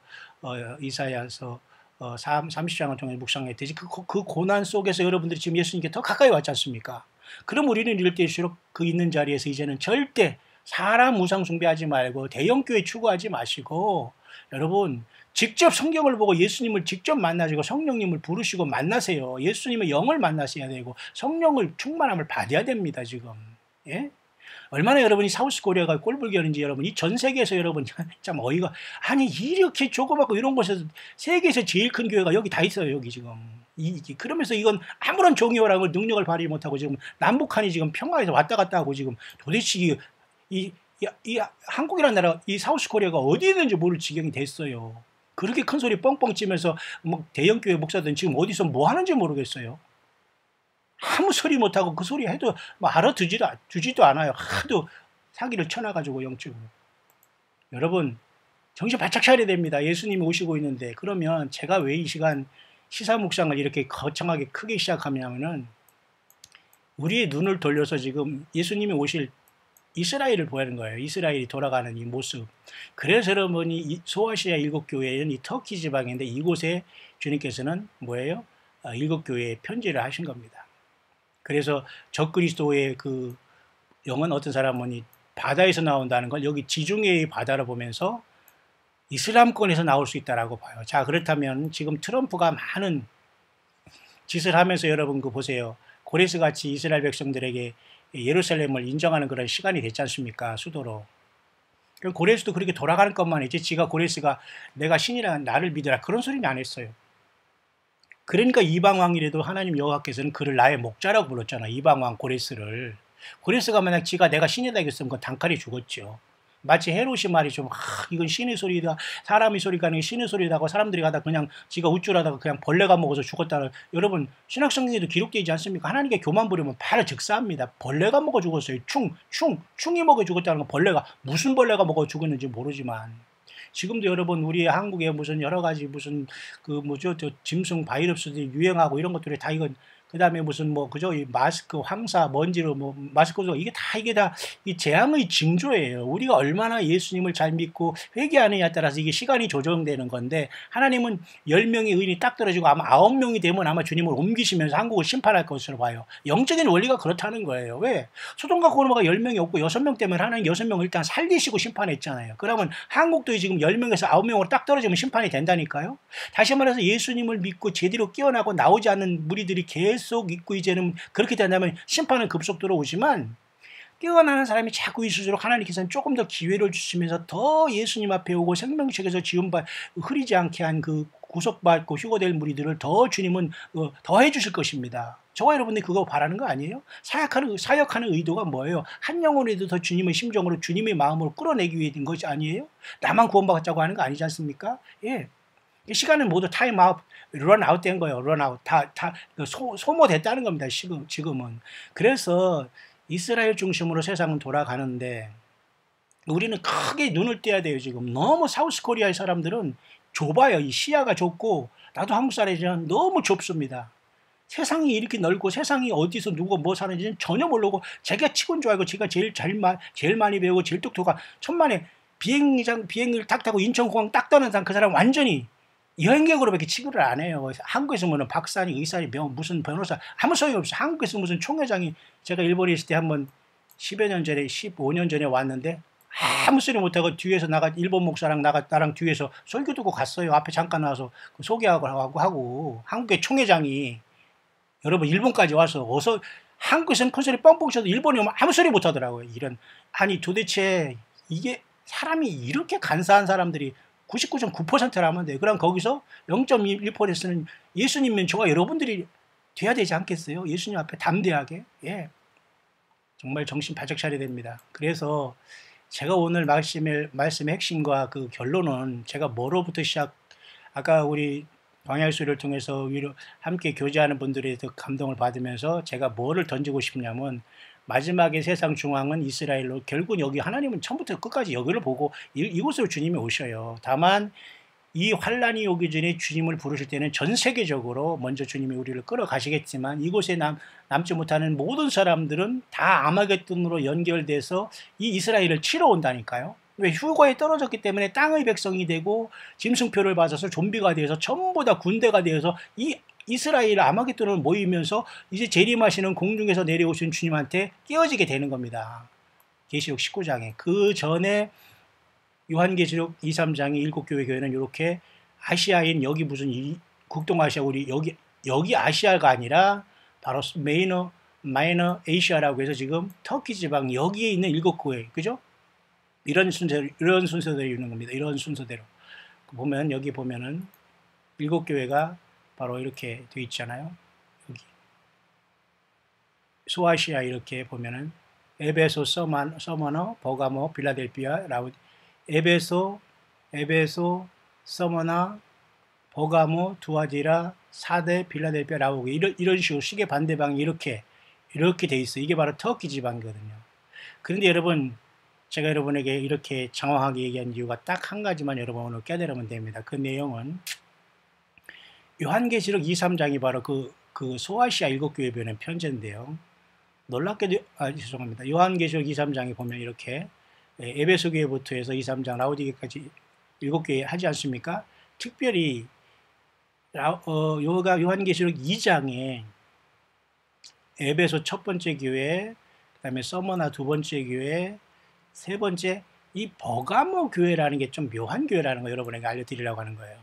이사야서 30장을 통해 묵상했듯이 그 고난 속에서 여러분들이 지금 예수님께 더 가까이 왔지 않습니까? 그럼 우리는 이럴 때일수록 그 있는 자리에서 이제는 절대 사람 우상 숭배하지 말고 대형교회 추구하지 마시고 여러분 직접 성경을 보고 예수님을 직접 만나시고 성령님을 부르시고 만나세요. 예수님의 영을 만나셔야 되고 성령을 충만함을 받아야 됩니다. 지금. 예? 얼마나 여러분이 사우스코리아가 꼴불견인지 여러분 이 전 세계에서 여러분 참 어이가 아니 이렇게 조그맣고 이런 곳에서 세계에서 제일 큰 교회가 여기 다 있어요. 여기 지금. 그러면서 이건 아무런 종교라고 능력을 발휘 못하고 지금 남북한이 지금 평화에서 왔다 갔다 하고 지금 도대체 이 한국이라는 나라 이 사우스코리아가 어디 있는지 모를 지경이 됐어요. 그렇게 큰 소리 뻥뻥 치면서 뭐 대형교회 목사들은 지금 어디서 뭐 하는지 모르겠어요. 아무 소리 못하고 그 소리 해도 뭐 알아두지도 않아요. 하도 사기를 쳐놔가지고 영적으로. 여러분 정신 바짝 차려야 됩니다. 예수님이 오시고 있는데 그러면 제가 왜 이 시간 시사 묵상을 이렇게 거창하게 크게 시작하냐면은 우리의 눈을 돌려서 지금 예수님이 오실 이스라엘을 보는 거예요. 이스라엘이 돌아가는 이 모습. 그래서 여러분이 소아시아 7교회는 이 터키 지방인데 이곳에 주님께서는 뭐예요? 7교회에 편지를 하신 겁니다. 그래서 적그리스도의 그 영은 어떤 사람은 이 바다에서 나온다는 걸 여기 지중해의 바다를 보면서 이슬람권에서 나올 수 있다라고 봐요. 자, 그렇다면 지금 트럼프가 많은 짓을 하면서 여러분 그 보세요. 고레스 같이 이스라엘 백성들에게 예루살렘을 인정하는 그런 시간이 됐지 않습니까? 수도로. 그럼 고레스도 그렇게 돌아가는 것만 있지 지가 고레스가 내가 신이라 나를 믿으라 그런 소리는 안 했어요. 그러니까 이방왕이라도 하나님 여호와께서는 그를 나의 목자라고 불렀잖아. 이방왕 고레스를. 고레스가 만약 지가 내가 신이다 했으면 그 단칼에 죽었죠. 마치 헤롯이 말이죠. 이건 신의 소리다. 사람의 소리가 아니고 신의 소리다 하고 사람들이 가다 그냥 지가 우쭐하다가 그냥 벌레가 먹어서 죽었다는 여러분 신약성경에도 기록되어 있지 않습니까? 하나님께 교만 부리면 바로 즉사합니다. 벌레가 먹어 죽었어요. 충이 먹어 죽었다는 건 벌레가 무슨 벌레가 먹어 죽었는지 모르지만 지금도 여러분 우리 한국에 무슨 여러 가지 무슨 그 뭐죠 저 짐승 바이러스들이 유행하고 이런 것들이 다 이건 그 다음에 무슨 뭐 그죠 이 마스크 황사 먼지로 뭐 마스크도 이게 다 이 재앙의 징조예요. 우리가 얼마나 예수님을 잘 믿고 회개하느냐에 따라서 이게 시간이 조정되는 건데 하나님은 10명의 의인이 딱 떨어지고 아마 9명이 되면 아마 주님을 옮기시면서 한국을 심판할 것으로 봐요. 영적인 원리가 그렇다는 거예요. 왜? 소돔과 고모가 10명이 없고 6명 때문에 하나님 6명을 일단 살리시고 심판했잖아요. 그러면 한국도 지금 10명에서 9명으로 딱 떨어지면 심판이 된다니까요. 다시 말해서 예수님을 믿고 제대로 깨어나고 나오지 않는 무리들이 계속 있고 이제는 그렇게 된다면 심판은 급속도로 오지만 깨어나는 사람이 자꾸 있을수록 하나님께서는 조금 더 기회를 주시면서 더 예수님 앞에 오고 생명책에서 흐리지 않게 한 그 구속받고 휴거될 무리들을 더 주님은 더 해주실 것입니다. 저와 여러분들이 그거 바라는 거 아니에요? 사역하는 의도가 뭐예요? 한 영혼에도 더 주님의 심정으로 주님의 마음으로 끌어내기 위해 된 것이 아니에요? 나만 구원받자고 하는 거 아니지 않습니까? 예. 시간은 모두 타임아웃, 런아웃 된 거예요. 런아웃. 소모됐다는 겁니다. 지금은. 그래서 이스라엘 중심으로 세상은 돌아가는데 우리는 크게 눈을 떼야 돼요. 지금 너무 사우스코리아의 사람들은 좁아요. 이 시야가 좁고 나도 한국 사람이지만 너무 좁습니다. 세상이 이렇게 넓고 세상이 어디서 누가 뭐 사는지는 전혀 모르고 자기가 치고인 줄 알고 제가 제일 많이 배우고 제일 똑똑한 천만에 비행을 딱 타고 인천공항 딱 떠난 사람 그 사람 완전히 여행객으로밖에 취급을 안 해요. 한국에서 뭐는 박사니 의사니 무슨 변호사 아무 소용이 없어. 한국에서 무슨 총회장이 제가 일본에 있을 때 한번 10여 년 전에 15년 전에 왔는데 아무 소리 못하고 뒤에서 일본 목사랑 나랑 뒤에서 설교 듣고 갔어요. 앞에 잠깐 나와서 소개하고 하고 한국의 총회장이 여러분 일본까지 와서 어서 한국에서는 큰 소리 뻥뻥 쳐도 일본에 오면 아무 소리 못하더라고요. 아니 도대체 이게 사람이 이렇게 간사한 사람들이 99.9%라면 돼요. 그럼 거기서 0.1%는 예수님은 저와 여러분들이 돼야 되지 않겠어요? 예수님 앞에 담대하게. 예. 정말 정신 바짝 차려야 됩니다. 그래서 제가 오늘 말씀의 핵심과 그 결론은 제가 뭐로부터 아까 우리 광야수를 통해서 함께 교제하는 분들에 더 감동을 받으면서 제가 뭐를 던지고 싶냐면, 마지막에 세상 중앙은 이스라엘로, 결국 여기 하나님은 처음부터 끝까지 여기를 보고 이곳으로 주님이 오셔요. 다만 이 환란이 오기 전에 주님을 부르실 때는 전 세계적으로 먼저 주님이 우리를 끌어가시겠지만, 이곳에 남지 못하는 모든 사람들은 다 아마겟돈으로 연결돼서 이 이스라엘을 치러 온다니까요. 왜? 휴거에 떨어졌기 때문에 땅의 백성이 되고 짐승표를 받아서 좀비가 되어서 전부 다 군대가 되어서 이 이스라엘 아마겟돈을 모이면서 이제 재림하시는 공중에서 내려오신 주님한테 깨어지게 되는 겁니다. 계시록 19장에. 그 전에 요한계시록 2, 3장의 일곱 교회 교회는 이렇게 아시아인, 여기 무슨 국동아시아, 우리 여기 아시아가 아니라 바로 마이너 에이시아라고 해서 지금 터키 지방 여기에 있는 일곱 교회, 그죠? 이런 순서대로 있는 겁니다. 이런 순서대로 보면, 여기 보면은 일곱 교회가 바로 이렇게 되어 있잖아요. 여기 소아시아 이렇게 보면은 에베소, 서머너, 버가모, 빌라델피아, 에베소, 서머나, 버가모, 두아디라, 사대, 빌라델피아, 라오게, 이런 식으로 시계 반대방이 이렇게 돼 있어요. 이게 바로 터키 지방이거든요. 그런데 여러분, 제가 여러분에게 이렇게 장황하게 얘기한 이유가 딱 한 가지만 여러분 오늘 깨달으면 됩니다. 그 내용은 요한계시록 2, 3장이 바로 그 소아시아 일곱 교회에 보낸 편지인데요. 놀랍게도, 죄송합니다. 요한계시록 2, 3장에 보면 이렇게 에베소 교회부터 해서 2, 3장 라오디게까지 일곱 교회 하지 않습니까? 특별히 요한계시록 2장에 에베소 첫 번째 교회, 그 다음에 서머나 두 번째 교회, 세 번째 이 버가모 교회라는 게 좀 묘한 교회라는 거 여러분에게 알려드리려고 하는 거예요.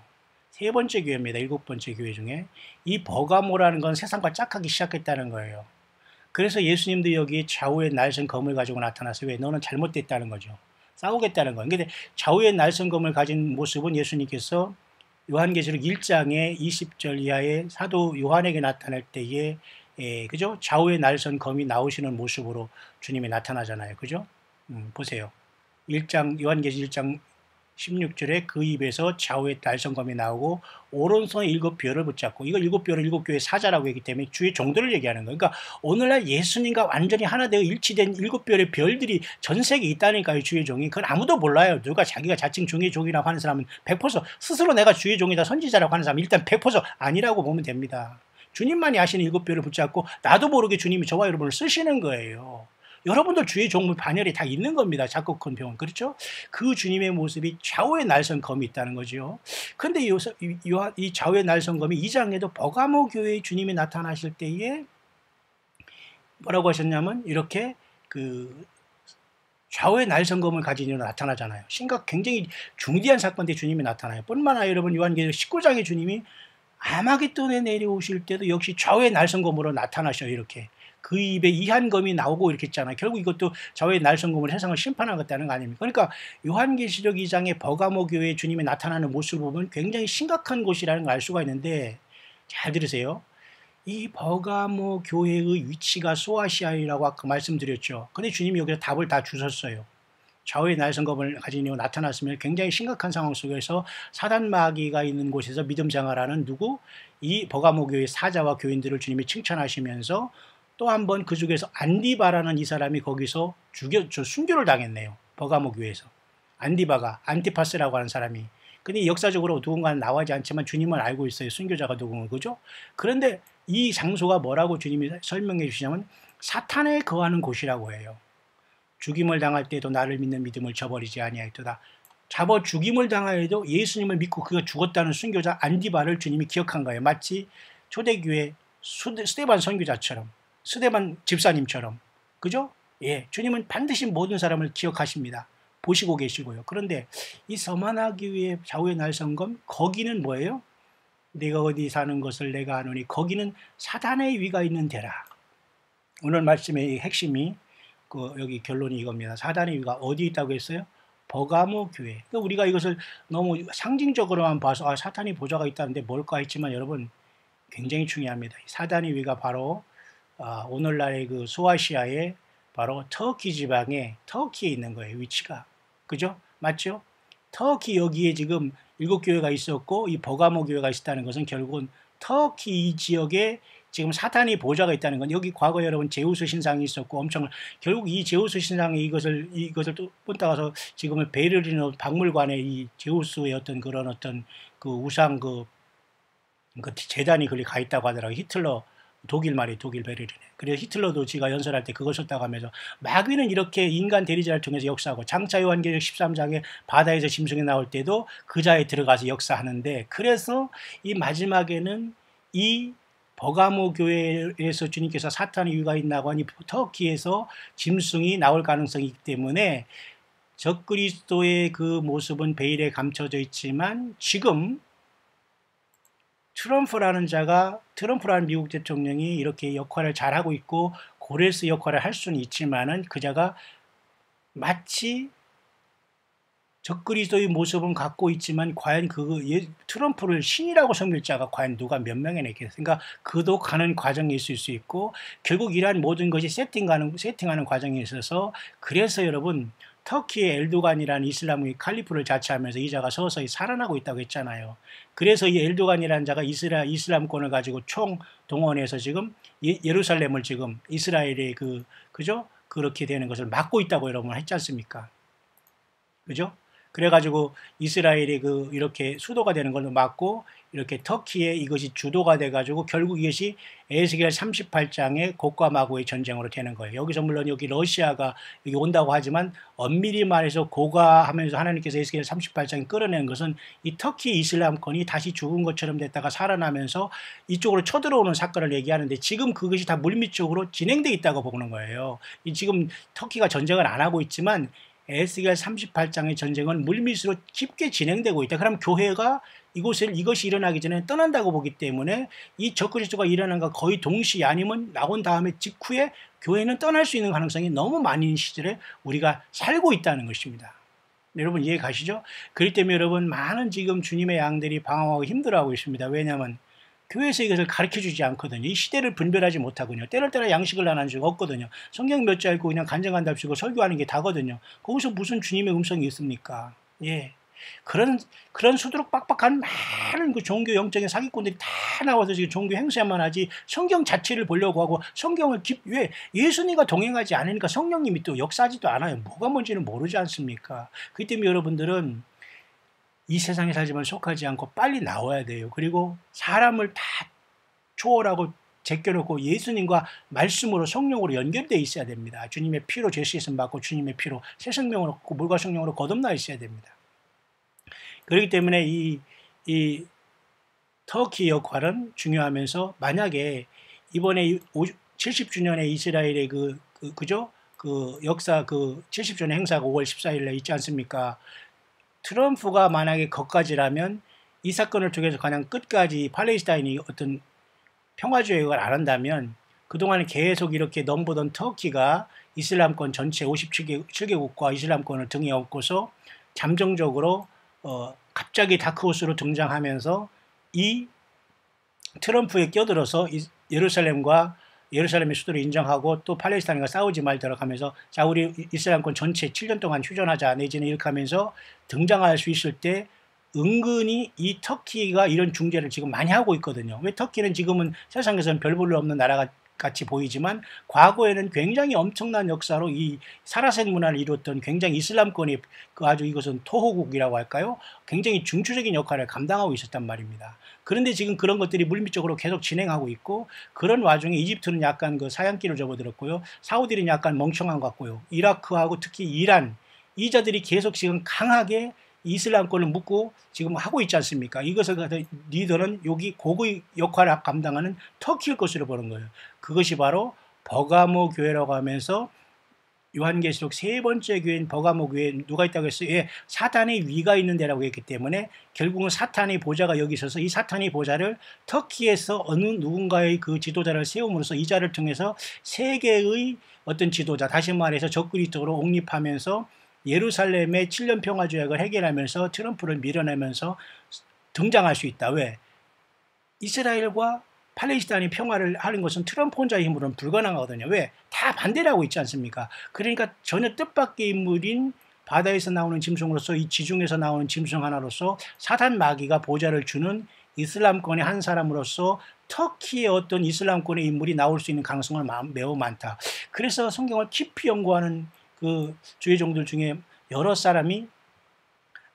세 번째 교회입니다. 일곱 번째 교회 중에. 이 버가모라는 건 세상과 짝하기 시작했다는 거예요. 그래서 예수님도 여기 좌우의 날선 검을 가지고 나타나서, 왜? 너는 잘못됐다는 거죠. 싸우겠다는 거예요. 근데 좌우의 날선 검을 가진 모습은 예수님께서 요한계시록 1장의 20절 이하의 사도 요한에게 나타날 때에, 그죠? 좌우의 날선 검이 나오시는 모습으로 주님이 나타나잖아요. 그죠? 보세요. 요한계시록 1장 16절에 그 입에서 좌우의 날선검이 나오고 오른손에 일곱 뼈를 붙잡고, 이걸 일곱 뼈를 일곱 교회 사자라고 했기 때문에 주의 종들을 얘기하는 거예요. 그러니까 오늘날 예수님과 완전히 하나 되어 일치된 일곱 뼈의 별들이 전 세계에 있다니까요. 주의 종이. 그건 아무도 몰라요. 누가 자기가 자칭 주의 종이라고 하는 사람은 100% 스스로 내가 주의 종이다, 선지자라고 하는 사람은 일단 100% 아니라고 보면 됩니다. 주님만이 아시는 일곱 뼈를 붙잡고 나도 모르게 주님이 저와 여러분을 쓰시는 거예요. 여러분들 주의 종물 반열에 다 있는 겁니다. 작고 큰 병은. 그렇죠? 그 주님의 모습이 좌우의 날선검이 있다는 거죠. 그런데 이 좌우의 날선검이 2장에도 버가모 교회의 주님이 나타나실 때에 뭐라고 하셨냐면, 이렇게 그 좌우의 날선검을 가진 이로 나타나잖아요. 굉장히 중대한 사건 때 주님이 나타나요. 뿐만 아니라 여러분 요한계시록 19장의 주님이 아마겟돈에 내려오실 때도 역시 좌우의 날선검으로 나타나셔요. 이렇게. 그 입에 이한검이 나오고 이렇게 했잖아요. 결국 이것도 좌우의 날선검으로 세상을 심판하겠다는 거 아닙니까? 그러니까 요한계시록 2장의 버가모 교회에 주님이 나타나는 모습을 보면 굉장히 심각한 곳이라는 걸 알 수가 있는데, 잘 들으세요. 이 버가모 교회의 위치가 소아시아이라고 아까 말씀드렸죠. 근데 주님이 여기서 답을 다 주셨어요. 좌우의 날선검을 가진 이로 나타났으면 굉장히 심각한 상황 속에서 사단 마귀가 있는 곳에서 믿음 생활하는 이 버가모 교회의 사자와 교인들을 주님이 칭찬하시면서, 또 한 번 그 중에서 안디바라는 이 사람이 거기서 순교를 당했네요. 버가모 교회에서. 안티파스라고 하는 사람이. 근데 역사적으로 누군가는 나오지 않지만 주님은 알고 있어요. 순교자가 누군가. 그죠? 그런데 이 장소가 뭐라고 주님이 설명해 주시냐면, 사탄에 거하는 곳이라고 해요. 죽임을 당할 때도 나를 믿는 믿음을 저버리지 아니하였도다. 죽임을 당하여도 예수님을 믿고 그가 죽었다는 순교자 안디바를 주님이 기억한 거예요. 마치 초대교회 스데반 선교자처럼, 스데반 집사님처럼. 그죠? 예, 주님은 반드시 모든 사람을 기억하십니다. 보시고 계시고요. 그런데 이 서마나 교회의 좌우의 날선검, 거기는 뭐예요? 내가 어디 사는 것을 내가 아노니 거기는 사단의 위가 있는 데라. 오늘 말씀의 핵심이 여기 결론이 이겁니다. 사단의 위가 어디 있다고 했어요? 버가모 교회. 그러니까 우리가 이것을 너무 상징적으로만 봐서 사탄이 보좌가 있다는데 뭘까 했지만, 여러분 굉장히 중요합니다. 사단의 위가 바로 오늘날의 그 소아시아의 바로 터키 지방에 터키에 있는 거예요. 위치가. 그죠? 맞죠? 터키 여기에 지금 7교회가 있었고 이 버가모 교회가 있었다는 것은 결국은 터키 이 지역에 지금 사탄이 보좌가 있다는 건 여기 과거에 여러분 제우스 신상이 있었고 엄청 결국 이 제우스 신상이 이것을 또 본따가서 지금은 베를린 박물관에 이 제우스의 어떤 그런 어떤 그 우상 그 재단이 거기 가 있다고 하더라고요. 히틀러 독일 말이 독일 베를린에. 그래서 히틀러도 지가 연설할 때 그걸 썼다고 하면서 마귀는 이렇게 인간 대리자를 통해서 역사하고 장차 요한계시록 13장에 바다에서 짐승이 나올 때도 그 자에 들어가서 역사하는데 그래서 이 마지막에는 이 버가모 교회에서 주님께서 사탄의 유가 있나고 하니 터키에서 짐승이 나올 가능성이 있기 때문에 적그리스도의 그 모습은 베일에 감춰져 있지만 지금 트럼프라는 미국 대통령이 이렇게 역할을 잘하고 있고 고레스 역할을 할 수는 있지만은 그 자가 마치 적그리스도의 모습은 갖고 있지만 과연 트럼프를 신이라고 섬길 자가 과연 누가 몇 명이나 있겠어요. 그러니까 그도 가는 과정이 있을 수 있고 결국 이러한 모든 것이 세팅하는 과정에 있어서 그래서 여러분 터키의 엘도간이라는 이슬람의 칼리프를 자처하면서 이 자가 서서히 살아나고 있다고 했잖아요. 그래서 이 엘도간이라는 자가 이슬람권을 가지고 총동원해서 지금 예루살렘을 지금 이스라엘의 그죠? 그렇게 되는 것을 막고 있다고 여러분 했지 않습니까? 그죠? 그래가지고 이스라엘이 이렇게 수도가 되는 걸로 막고 이렇게 터키에 이것이 주도가 돼가지고 결국 이것이 에스겔 38장의 곡과 마고의 전쟁으로 되는 거예요. 여기서 물론 여기 러시아가 여기 온다고 하지만 엄밀히 말해서 고가 하면서 하나님께서 에스겔 38장에 끌어낸 것은 이 터키 이슬람권이 다시 죽은 것처럼 됐다가 살아나면서 이쪽으로 쳐들어오는 사건을 얘기하는데 지금 그것이 다 물밑적으로 진행돼 있다고 보는 거예요. 지금 터키가 전쟁을 안 하고 있지만 에스겔 38장의 전쟁은 물밑으로 깊게 진행되고 있다. 그럼 교회가 이것이 일어나기 전에 떠난다고 보기 때문에 이 적그리스도가 일어난 것 거의 동시에 아니면 나온 다음에 직후에 교회는 떠날 수 있는 가능성이 너무 많은 시절에 우리가 살고 있다는 것입니다. 여러분 이해 가시죠? 그렇기 때문에 여러분 많은 지금 주님의 양들이 방황하고 힘들어하고 있습니다. 왜냐하면 교회에서 이것을 가르쳐주지 않거든요. 이 시대를 분별하지 못하거든요. 때를 따라 양식을 나눠 주고 없거든요. 성경 몇 자 읽고 그냥 간증한답시고 설교하는 게 다거든요. 거기서 무슨 주님의 음성이 있습니까? 예. 그런 수두룩 빡빡한 많은 그 종교 영적인 사기꾼들이 다 나와서 지금 종교 행세만 하지 성경 자체를 보려고 하고 성경을 왜 예수님과 동행하지 않으니까 성령님이 또 역사하지도 않아요. 뭐가 뭔지는 모르지 않습니까? 그렇기 때문에 여러분들은 이 세상에 살지만 속하지 않고 빨리 나와야 돼요. 그리고 사람을 다 초월하고 제껴놓고 예수님과 말씀으로 성령으로 연결되어 있어야 됩니다. 주님의 피로 죄 씻음 받고 주님의 피로 새 생명을 얻고 물과 성령으로 거듭나 있어야 됩니다. 그렇기 때문에 이 터키 역할은 중요하면서 만약에 이번에 70주년의 이스라엘의 그죠? 역사 70주년 행사가 5월 14일에 있지 않습니까? 트럼프가 만약에 거까지라면 이 사건을 통해서 그냥 끝까지 팔레스타인이 어떤 평화조약을 안 한다면 그동안 계속 이렇게 넘보던 터키가 이슬람권 전체 57개국과 이슬람권을 등에 업고서 잠정적으로 갑자기 다크호스로 등장하면서 이 트럼프에 껴들어서 예루살렘의 수도를 인정하고 또 팔레스타인과 싸우지 말도록 하면서 자 우리 이슬람권 전체 7년 동안 휴전하자 내지는 이렇게 하면서 등장할 수 있을 때 은근히 이 터키가 이런 중재를 지금 많이 하고 있거든요. 왜 터키는 지금은 세상에서는 별 볼일 없는 나라가 같이 보이지만 과거에는 굉장히 엄청난 역사로 이 사라색 문화를 이뤘던 굉장히 이슬람권이 아주 이것은 토호국이라고 할까요? 굉장히 중추적인 역할을 감당하고 있었단 말입니다. 그런데 지금 그런 것들이 물밑적으로 계속 진행하고 있고 그런 와중에 이집트는 약간 사양길을 접어들었고요. 사우디는 약간 멍청한 것 같고요. 이라크하고 특히 이란 이 자들이 계속 지금 강하게 이슬람권을 묶고 지금 하고 있지 않습니까? 이것을 리더는 여기 고의 역할을 감당하는 터키일 것으로 보는 거예요. 그것이 바로 버가모 교회라고 하면서 요한계시록 세 번째 교회인 버가모 교회에 누가 있다고 했어요? 예, 사탄의 위가 있는 데라고 했기 때문에 결국은 사탄의 보좌가 여기 있어서 이 사탄의 보좌를 터키에서 어느 누군가의 그 지도자를 세움으로써 이 자를 통해서 세계의 어떤 지도자, 다시 말해서 적그리스도로 옹립하면서 예루살렘의 7년 평화조약을 해결하면서 트럼프를 밀어내면서 등장할 수 있다. 왜? 이스라엘과 팔레스타인이 평화를 하는 것은 트럼프 혼자의 힘으로는 불가능하거든요. 왜? 다 반대를 하고 있지 않습니까? 그러니까 전혀 뜻밖의 인물인 바다에서 나오는 짐승으로서, 이 지중에서 나오는 짐승 하나로서 사탄 마귀가 보좌를 주는 이슬람권의 한 사람으로서 터키의 어떤 이슬람권의 인물이 나올 수 있는 가능성은 매우 많다. 그래서 성경을 깊이 연구하는 그 주의종들 중에 여러 사람이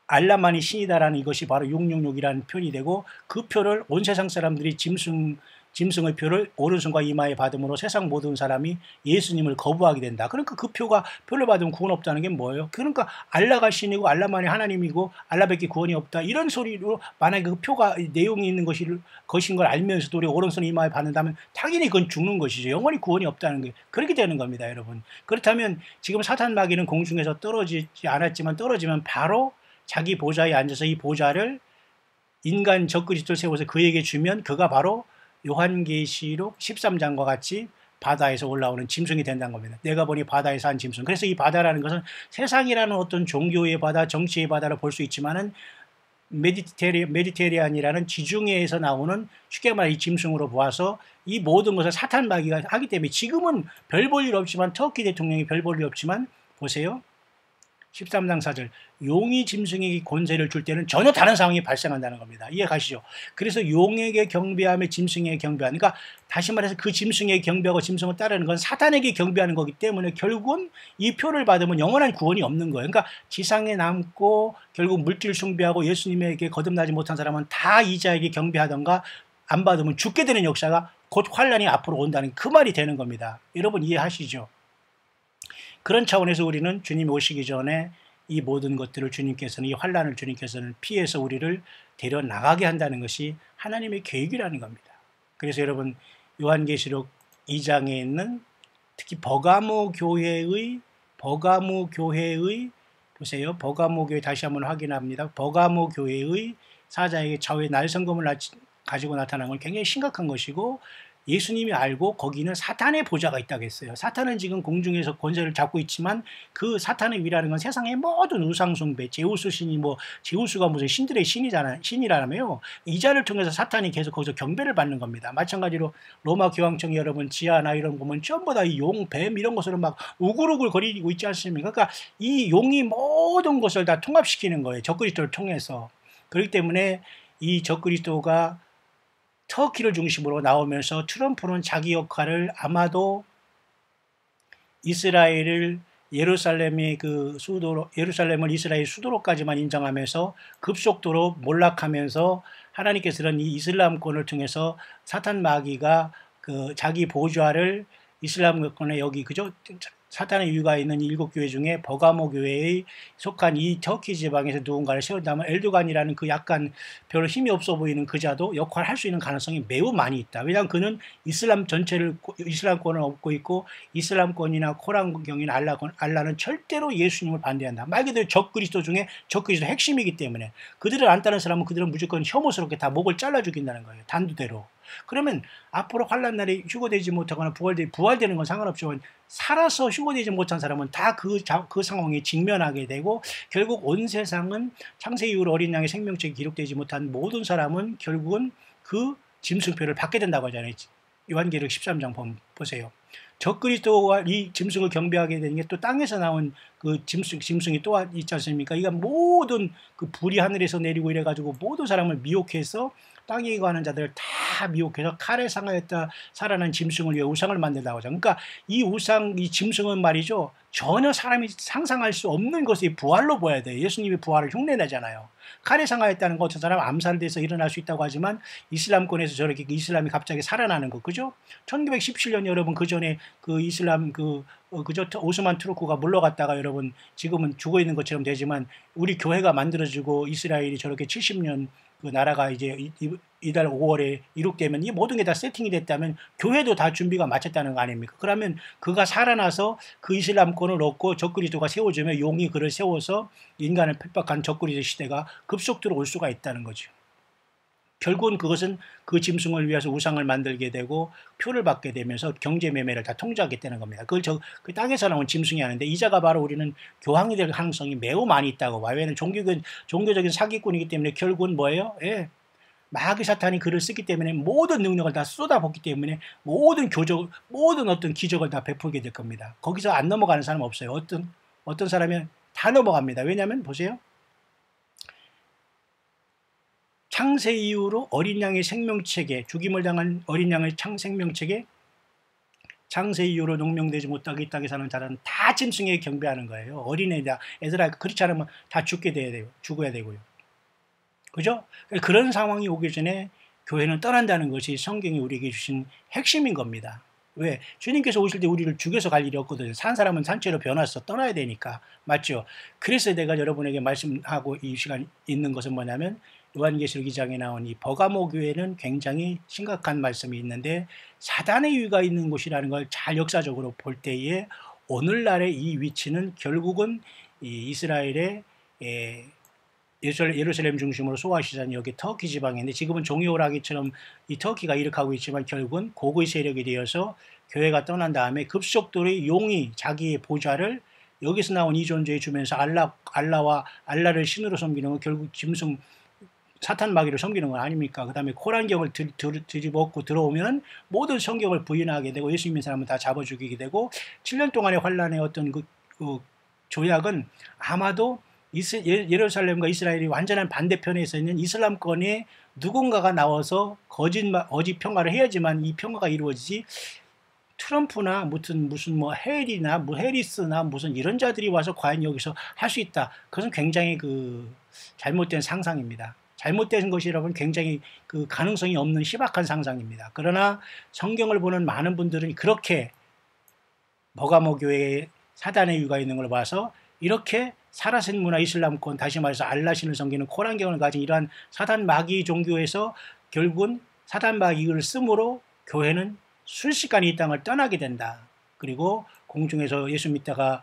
알라만이 신이다라는 이것이 바로 666이라는 표현이 되고, 그 표를 온 세상 사람들이 짐승의 표를 오른손과 이마에 받음으로 세상 모든 사람이 예수님을 거부하게 된다. 그러니까 그 표를 받으면 구원 없다는 게 뭐예요? 그러니까 알라가 신이고 알라만이 하나님이고 알라밖에 구원이 없다. 이런 소리로 만약에 그 표가 내용이 있는 것인 걸 알면서도 우리 오른손 이마에 받는다면 당연히 그건 죽는 것이죠. 영원히 구원이 없다는 게 그렇게 되는 겁니다, 여러분. 그렇다면 지금 사탄 마귀는 공중에서 떨어지지 않았지만 떨어지면 바로 자기 보좌에 앉아서 이 보좌를 인간 적그리스도를 세워서 그에게 주면 그가 바로 요한계시록 13장과 같이 바다에서 올라오는 짐승이 된다는 겁니다. 내가 보니 바다에서 한 짐승. 그래서 이 바다라는 것은 세상이라는 어떤 종교의 바다, 정치의 바다를 볼 수 있지만은 메디테리안이라는 지중해에서 나오는, 쉽게 말해 이 짐승으로 보아서 이 모든 것을 사탄 마귀가 하기 때문에 지금은 별 볼 일 없지만, 터키 대통령이 별 볼 일 없지만 보세요. 13장 4절, 용이 짐승에게 권세를 줄 때는 전혀 다른 상황이 발생한다는 겁니다. 이해 가시죠? 그래서 용에게 경배하며 짐승에게 경배하는, 그러니까 다시 말해서 그 짐승에게 경배하고 짐승을 따르는 건 사탄에게 경배하는 거기 때문에 결국은 이 표를 받으면 영원한 구원이 없는 거예요. 그러니까 지상에 남고 결국 물질 숭배하고 예수님에게 거듭나지 못한 사람은 다 이자에게 경배하던가 안 받으면 죽게 되는 역사가 곧 환란이 앞으로 온다는 그 말이 되는 겁니다. 여러분 이해하시죠? 그런 차원에서 우리는 주님이 오시기 전에 이 모든 것들을 주님께서는, 이 환란을 주님께서는 피해서 우리를 데려 나가게 한다는 것이 하나님의 계획이라는 겁니다. 그래서 여러분 요한계시록 2장에 있는 특히 버가모 교회의 보세요. 버가모 교회 다시 한번 확인합니다. 버가모 교회의 사자에게 좌우에 날성검을 가지고 나타난 건 굉장히 심각한 것이고, 예수님이 알고 거기는 사탄의 보좌가 있다고 했어요. 사탄은 지금 공중에서 권세를 잡고 있지만 그 사탄의 위라는 건 세상의 모든 우상숭배, 제우스 신이 제우스가 무슨 신들의 신이라며요. 이자를 통해서 사탄이 계속 거기서 경배를 받는 겁니다. 마찬가지로 로마 교황청이 여러분 지하나 이런 거 보면 전부 다 이 용, 뱀 이런 것으로 막 우글우글 거리고 있지 않습니까? 그러니까 이 용이 모든 것을 다 통합시키는 거예요. 적그리스도를 통해서. 그렇기 때문에 이 적그리스도가 터키를 중심으로 나오면서 트럼프는 자기 역할을 아마도 예루살렘을 이스라엘 수도로까지만 인정하면서 급속도로 몰락하면서, 하나님께서는 이 이슬람권을 통해서 사탄 마귀가 그 자기 보좌를 이슬람권에 여기 그죠? 사탄의 유가 있는 7교회 중에 버가모 교회에 속한 이 터키 지방에서 누군가를 세운다면 엘도간이라는 그 약간 별로 힘이 없어 보이는 그자도 역할을 할 수 있는 가능성이 매우 많이 있다. 왜냐하면 그는 이슬람권을 얻고 있고, 이슬람권이나 코란경이나 알라는 절대로 예수님을 반대한다. 말 그대로 적그리스도 중에 적그리스도 핵심이기 때문에 그들을 안 따르는 사람은 그들은 무조건 혐오스럽게 다 목을 잘라 죽인다는 거예요. 단두대로. 그러면 앞으로 환란 날에 휴거되지 못하거나 부활되는 건 상관없지만 살아서 휴거되지 못한 사람은 다 그 상황에 직면하게 되고, 결국 온 세상은 창세 이후로 어린 양의 생명책이 기록되지 못한 모든 사람은 결국은 그 짐승표를 받게 된다고 하잖아요. 요한계시록 13장 보세요. 적그리스도와 이 짐승을 경배하게 되는 게 또 땅에서 나온 그 짐승이 또 있지 않습니까? 이가 모든 그 불이 하늘에서 내리고 이래가지고 모든 사람을 미혹해서, 땅에 거하는 자들을 다 미혹해서 칼에 상하였다 살아난 짐승을 위해 우상을 만든다고 하죠. 그러니까 이 짐승은 말이죠, 전혀 사람이 상상할 수 없는 것이 부활로 보여야 돼요. 예수님이 부활을 흉내내잖아요. 칼에 상하였다는 것, 저 사람 암살돼서 일어날 수 있다고 하지만 이슬람권에서 저렇게 이슬람이 갑자기 살아나는 거, 그죠? 1917년 여러분 그 전에 그 이슬람 그죠? 오스만 투르크가 물러갔다가 여러분 지금은 죽어 있는 것처럼 되지만, 우리 교회가 만들어지고 이스라엘이 저렇게 70년 그 나라가 이제 이달 5월에 이룩되면 이 모든 게 다 세팅이 됐다면 교회도 다 준비가 마쳤다는 거 아닙니까? 그러면 그가 살아나서 그 이슬람권을 얻고 적그리스도가 세워지면 용이 그를 세워서 인간을 핍박한 적그리스도 시대가 급속도로 올 수가 있다는 거죠. 결국은 그것은 그 짐승을 위해서 우상을 만들게 되고 표를 받게 되면서 경제 매매를 다 통제하겠다는 겁니다. 그걸 그 땅에서 나온 짐승이 아닌데, 이자가 바로 우리는 교황이 될 가능성이 매우 많이 있다고 봐요. 왜냐하면 종교적인 사기꾼이기 때문에 결국은 뭐예요? 예. 마귀 사탄이 글을 쓰기 때문에 모든 능력을 다 쏟아붓기 때문에 모든 교적, 모든 어떤 기적을 다 베풀게 될 겁니다. 거기서 안 넘어가는 사람 없어요. 어떤 사람은 다 넘어갑니다. 왜냐하면 보세요. 창세 이후로 어린 양의 생명책에, 죽임을 당한 어린 양의 생명책에 창세 이후로 농명되지 못하고 이 땅에 사는 자는 다 짐승에게 경배하는 거예요. 어린애다, 애들아, 그렇지 않으면 다 죽어야 되고요. 그죠? 그런 상황이 오기 전에 교회는 떠난다는 것이 성경이 우리에게 주신 핵심인 겁니다. 왜? 주님께서 오실 때 우리를 죽여서 갈 일이 없거든요. 산 사람은 산채로 변화해서 떠나야 되니까. 맞죠? 그래서 내가 여러분에게 말씀하고 이 시간 있는 것은 뭐냐면 요한계시록 2장에 나온 이 버가모 교회는 굉장히 심각한 말씀이 있는데 사단의 유의가 있는 곳이라는 걸 잘 역사적으로 볼 때에 오늘날의 이 위치는 결국은 이 이스라엘의 예루살렘 중심으로 소아시아는 여기 터키 지방인데 지금은 종이오라기처럼 이 터키가 일으키고 있지만 결국은 고구의 세력이 되어서 교회가 떠난 다음에 급속도로 용이 자기의 보좌를 여기서 나온 이 존재에 주면서 알라와 알라를 신으로 섬기는 건 결국 짐승 사탄 마귀를 섬기는 건 아닙니까? 그 다음에 코란경을 뒤집어엎고 들어오면 모든 성경을 부인하게 되고 예수 믿는 사람은 다 잡아 죽이게 되고 7년 동안의 환란의 어떤 그 조약은 아마도 예루살렘과 이스라엘이 완전한 반대편에 서 있는 이슬람권에 누군가가 나와서 거짓 평화를 해야지만 이 평화가 이루어지지 트럼프나 무슨 뭐 헬이나 뭐 해리스나 무슨 이런 자들이 와서 과연 여기서 할 수 있다. 그것은 굉장히 그 잘못된 상상입니다. 잘못된 것이라면 굉장히 그 가능성이 없는 희박한 상상입니다. 그러나 성경을 보는 많은 분들은 그렇게 버가모 교회에 사단의 유가 있는 걸 봐서 이렇게 사라센 문화 이슬람권, 다시 말해서 알라신을 섬기는 코란경을 가진 이러한 사단 마귀 종교에서 결국은 사단 마귀를 쓰므로 교회는 순식간에 이 땅을 떠나게 된다. 그리고 공중에서 예수 믿다가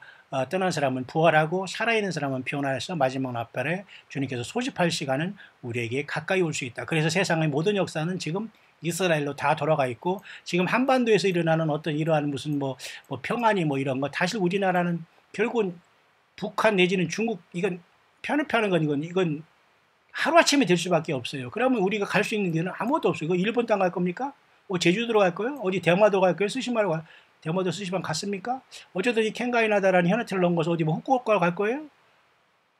떠난 사람은 부활하고 살아있는 사람은 피어나서 마지막 나팔에 주님께서 소집할 시간은 우리에게 가까이 올 수 있다. 그래서 세상의 모든 역사는 지금 이스라엘로 다 돌아가 있고 지금 한반도에서 일어나는 어떤 이러한 무슨 뭐 평안이 뭐 이런 거 사실 우리나라는 결국은 북한 내지는 중국 이건 편을 펴는 건 이건 하루아침에 될 수밖에 없어요. 그러면 우리가 갈 수 있는 길은 아무것도 없어요. 이거 일본 땅 갈 겁니까? 제주도로 갈 거예요? 어디 대마도 갈 거예요? 스시마로 갈 대마도 스시마 갔습니까? 어쩌더니 켄가이나다라는 현해틀을 넘어서 어디 뭐 후쿠오카 갈 거예요?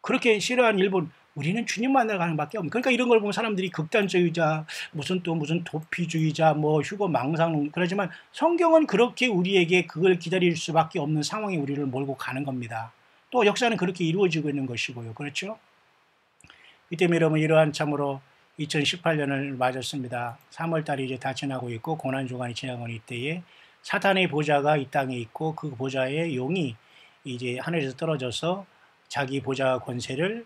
그렇게 싫어하는 일본 우리는 주님 만나러 가는 밖에 없는. 그러니까 이런 걸 보면 사람들이 극단주의자, 무슨 도피주의자, 뭐 휴거 망상 그러지만 성경은 그렇게 우리에게 그걸 기다릴 수밖에 없는 상황에 우리를 몰고 가는 겁니다. 또 역사는 그렇게 이루어지고 있는 것이고요. 그렇죠? 이 때문에 여러분 이러한 참으로 2018년을 맞았습니다. 3월달이 이제 다 지나고 있고 고난주간이 지나고 있는 이때에 사탄의 보좌가 이 땅에 있고 그 보좌의 용이 이제 하늘에서 떨어져서 자기 보좌 권세를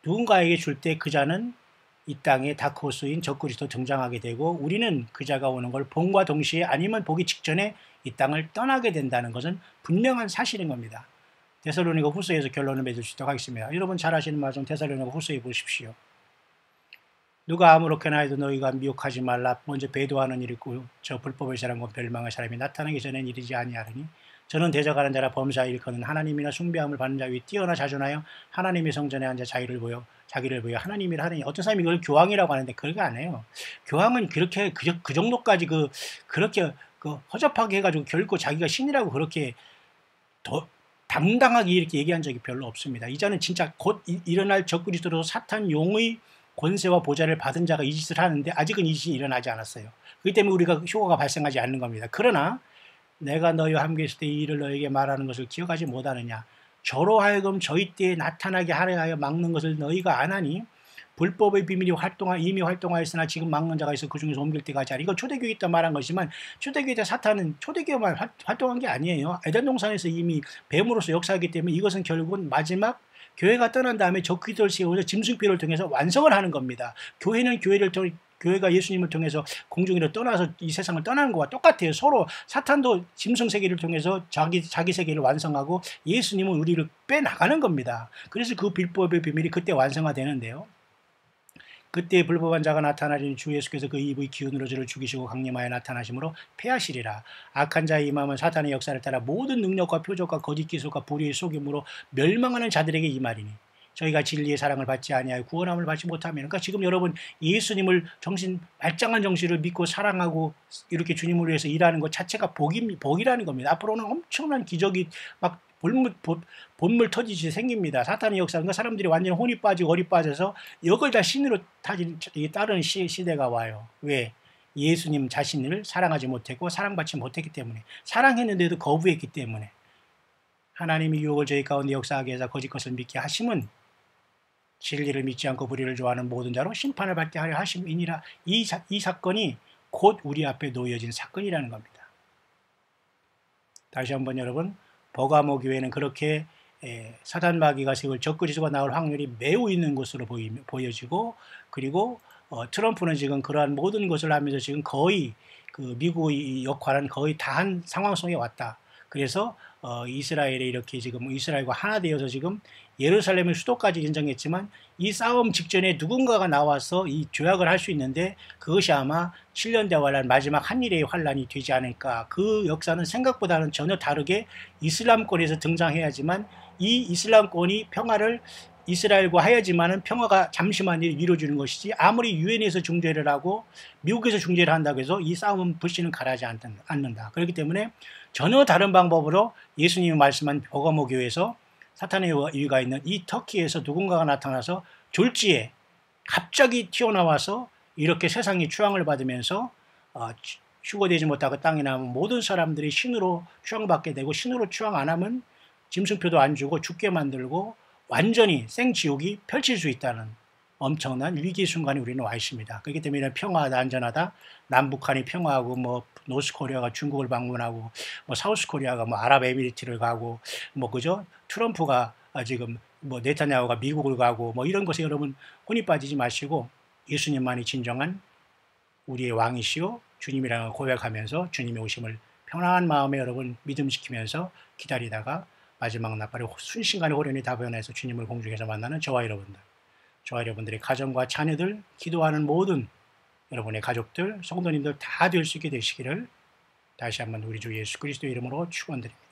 누군가에게 줄 때 그 자는 이 땅에 다크호스인 적그리스도 등장하게 되고 우리는 그 자가 오는 걸 봄과 동시에 아니면 보기 직전에 이 땅을 떠나게 된다는 것은 분명한 사실인 겁니다. 데살로니가 후서에서 결론을 맺을 수 있도록 하겠습니다. 여러분 잘 아시는 말씀 데살로니가 후서에 보십시오. 누가 아무렇게나 해도 너희가 미혹하지 말라. 먼저 배도하는 일이 있고 저 불법의 사람과 멸망의 사람이 나타나기 전엔 이르지 아니하리니 저는 대적하는 자라 범사 일컫는 하나님이나 숭배함을 받는 자 위에 뛰어나 자존하여 하나님의 성전에 앉아 자기를 보여 하나님이라 하느니 어떤 사람이 이걸 교황이라고 하는데 그렇게 안 해요. 교황은 그렇게 그 정도까지 그렇게 허접하게 해가지고 결코 자기가 신이라고 그렇게 더 당당하게 이렇게 얘기한 적이 별로 없습니다. 이자는 진짜 곧 일어날 적그리스도로 사탄 용의 권세와 보좌를 받은 자가 이 짓을 하는데 아직은 이 짓이 일어나지 않았어요. 그렇기 때문에 우리가 효과가 발생하지 않는 겁니다. 그러나 내가 너희와 함께 있을 때 이 일을 너희에게 말하는 것을 기억하지 못하느냐. 저로 하여금 저희 때에 나타나게 하려 하여 막는 것을 너희가 안 하니 불법의 비밀이 이미 활동하였으나 지금 막는 자가 있어 그 중에서 옮길 때가 하지 않으니. 이건 초대교회 있다 말한 것이지만 초대교회 때 사탄은 초대교회만 활동한 게 아니에요. 에덴 동산에서 이미 뱀으로서 역사하기 때문에 이것은 결국은 마지막 교회가 떠난 다음에 적그리스도를 세워서 짐승뼈를 통해서 완성을 하는 겁니다. 교회는 교회가 예수님을 통해서 공중으로 떠나서 이 세상을 떠나는 것과 똑같아요. 서로 사탄도 짐승 세계를 통해서 자기 세계를 완성하고 예수님은 우리를 빼나가는 겁니다. 그래서 그 불법의 비밀이 그때 완성화되는데요. 그때 불법한 자가 나타나리니 주 예수께서 그 입의 기운으로 저를 죽이시고 강림하여 나타나심으로 패하시리라. 악한 자의 임함은 사탄의 역사를 따라 모든 능력과 표적과 거짓 기술과 불의의 속임으로 멸망하는 자들에게 임하리니 저희가 진리의 사랑을 받지 아니하여 구원함을 받지 못하면, 그러니까 지금 여러분 예수님을 말짱한 정신을 믿고 사랑하고 이렇게 주님을 위해서 일하는 것 자체가 복이라는 겁니다. 앞으로는 엄청난 기적이 막 본물 터지듯이 생깁니다. 사탄의 역사, 그러니까 사람들이 완전히 혼이 빠지고 어리 빠져서 이걸 다 신으로 따르는 시대가 와요. 왜? 예수님 자신을 사랑하지 못했고 사랑받지 못했기 때문에, 사랑했는데도 거부했기 때문에. 하나님이 유혹을 저희 가운데 역사하게 해서 거짓 것을 믿게 하심은 진리를 믿지 않고 불의를 좋아하는 모든 자로 심판을 받게 하려 하심이니라. 이 사건이 곧 우리 앞에 놓여진 사건이라는 겁니다. 다시 한번 여러분, 버가모 교회는 그렇게 사단 마귀가 세울 적그리스도가 나올 확률이 매우 있는 것으로 보여지고, 그리고 트럼프는 지금 그러한 모든 것을 하면서 지금 거의 그 미국의 역할은 거의 다 한 상황 속에 왔다. 그래서 이스라엘에 이렇게 지금 이스라엘과 하나 되어서 지금 예루살렘의 수도까지 인정했지만, 이 싸움 직전에 누군가가 나와서 이 조약을 할 수 있는데 그것이 아마 7년 대환란 마지막 한일의 환란이 되지 않을까. 그 역사는 생각보다는 전혀 다르게 이슬람권에서 등장해야지만, 이 이슬람권이 평화를 이스라엘과 하야지만은 평화가 잠시만 이루어지는 것이지, 아무리 유엔에서 중재를 하고 미국에서 중재를 한다고 해서 이 싸움은 불씨는 가라지 않는다. 그렇기 때문에 전혀 다른 방법으로 예수님이 말씀한 버가모 교회에서 사탄의 유의가 있는 이 터키에서 누군가가 나타나서 졸지에 갑자기 튀어나와서 이렇게 세상이 추앙을 받으면서 휴거되지 못하고 땅에 남은 모든 사람들이 신으로 추앙받게 되고, 신으로 추앙 안 하면 짐승표도 안 주고 죽게 만들고 완전히 생지옥이 펼칠 수 있다는 엄청난 위기 순간에 우리는 와 있습니다. 그렇기 때문에 이런 평화하다, 안전하다, 남북한이 평화하고 뭐 노스코리아가 중국을 방문하고 뭐 사우스코리아가 뭐 아랍에미리트를 가고 뭐 그죠? 트럼프가 지금 뭐 네타냐후가 미국을 가고 뭐 이런 것에 여러분 혼이 빠지지 마시고, 예수님만이 진정한 우리의 왕이시오 주님이라는 걸 고백하면서 주님의 오심을 편안한 마음에 여러분 믿음시키면서 기다리다가 마지막 날까지 순식간에 호련히 다변해서 주님을 공중에서 만나는 저와 여러분들의 가정과 자녀들, 기도하는 모든 여러분의 가족들, 성도님들 다 될 수 있게 되시기를 다시 한번 우리 주 예수 그리스도의 이름으로 축원드립니다.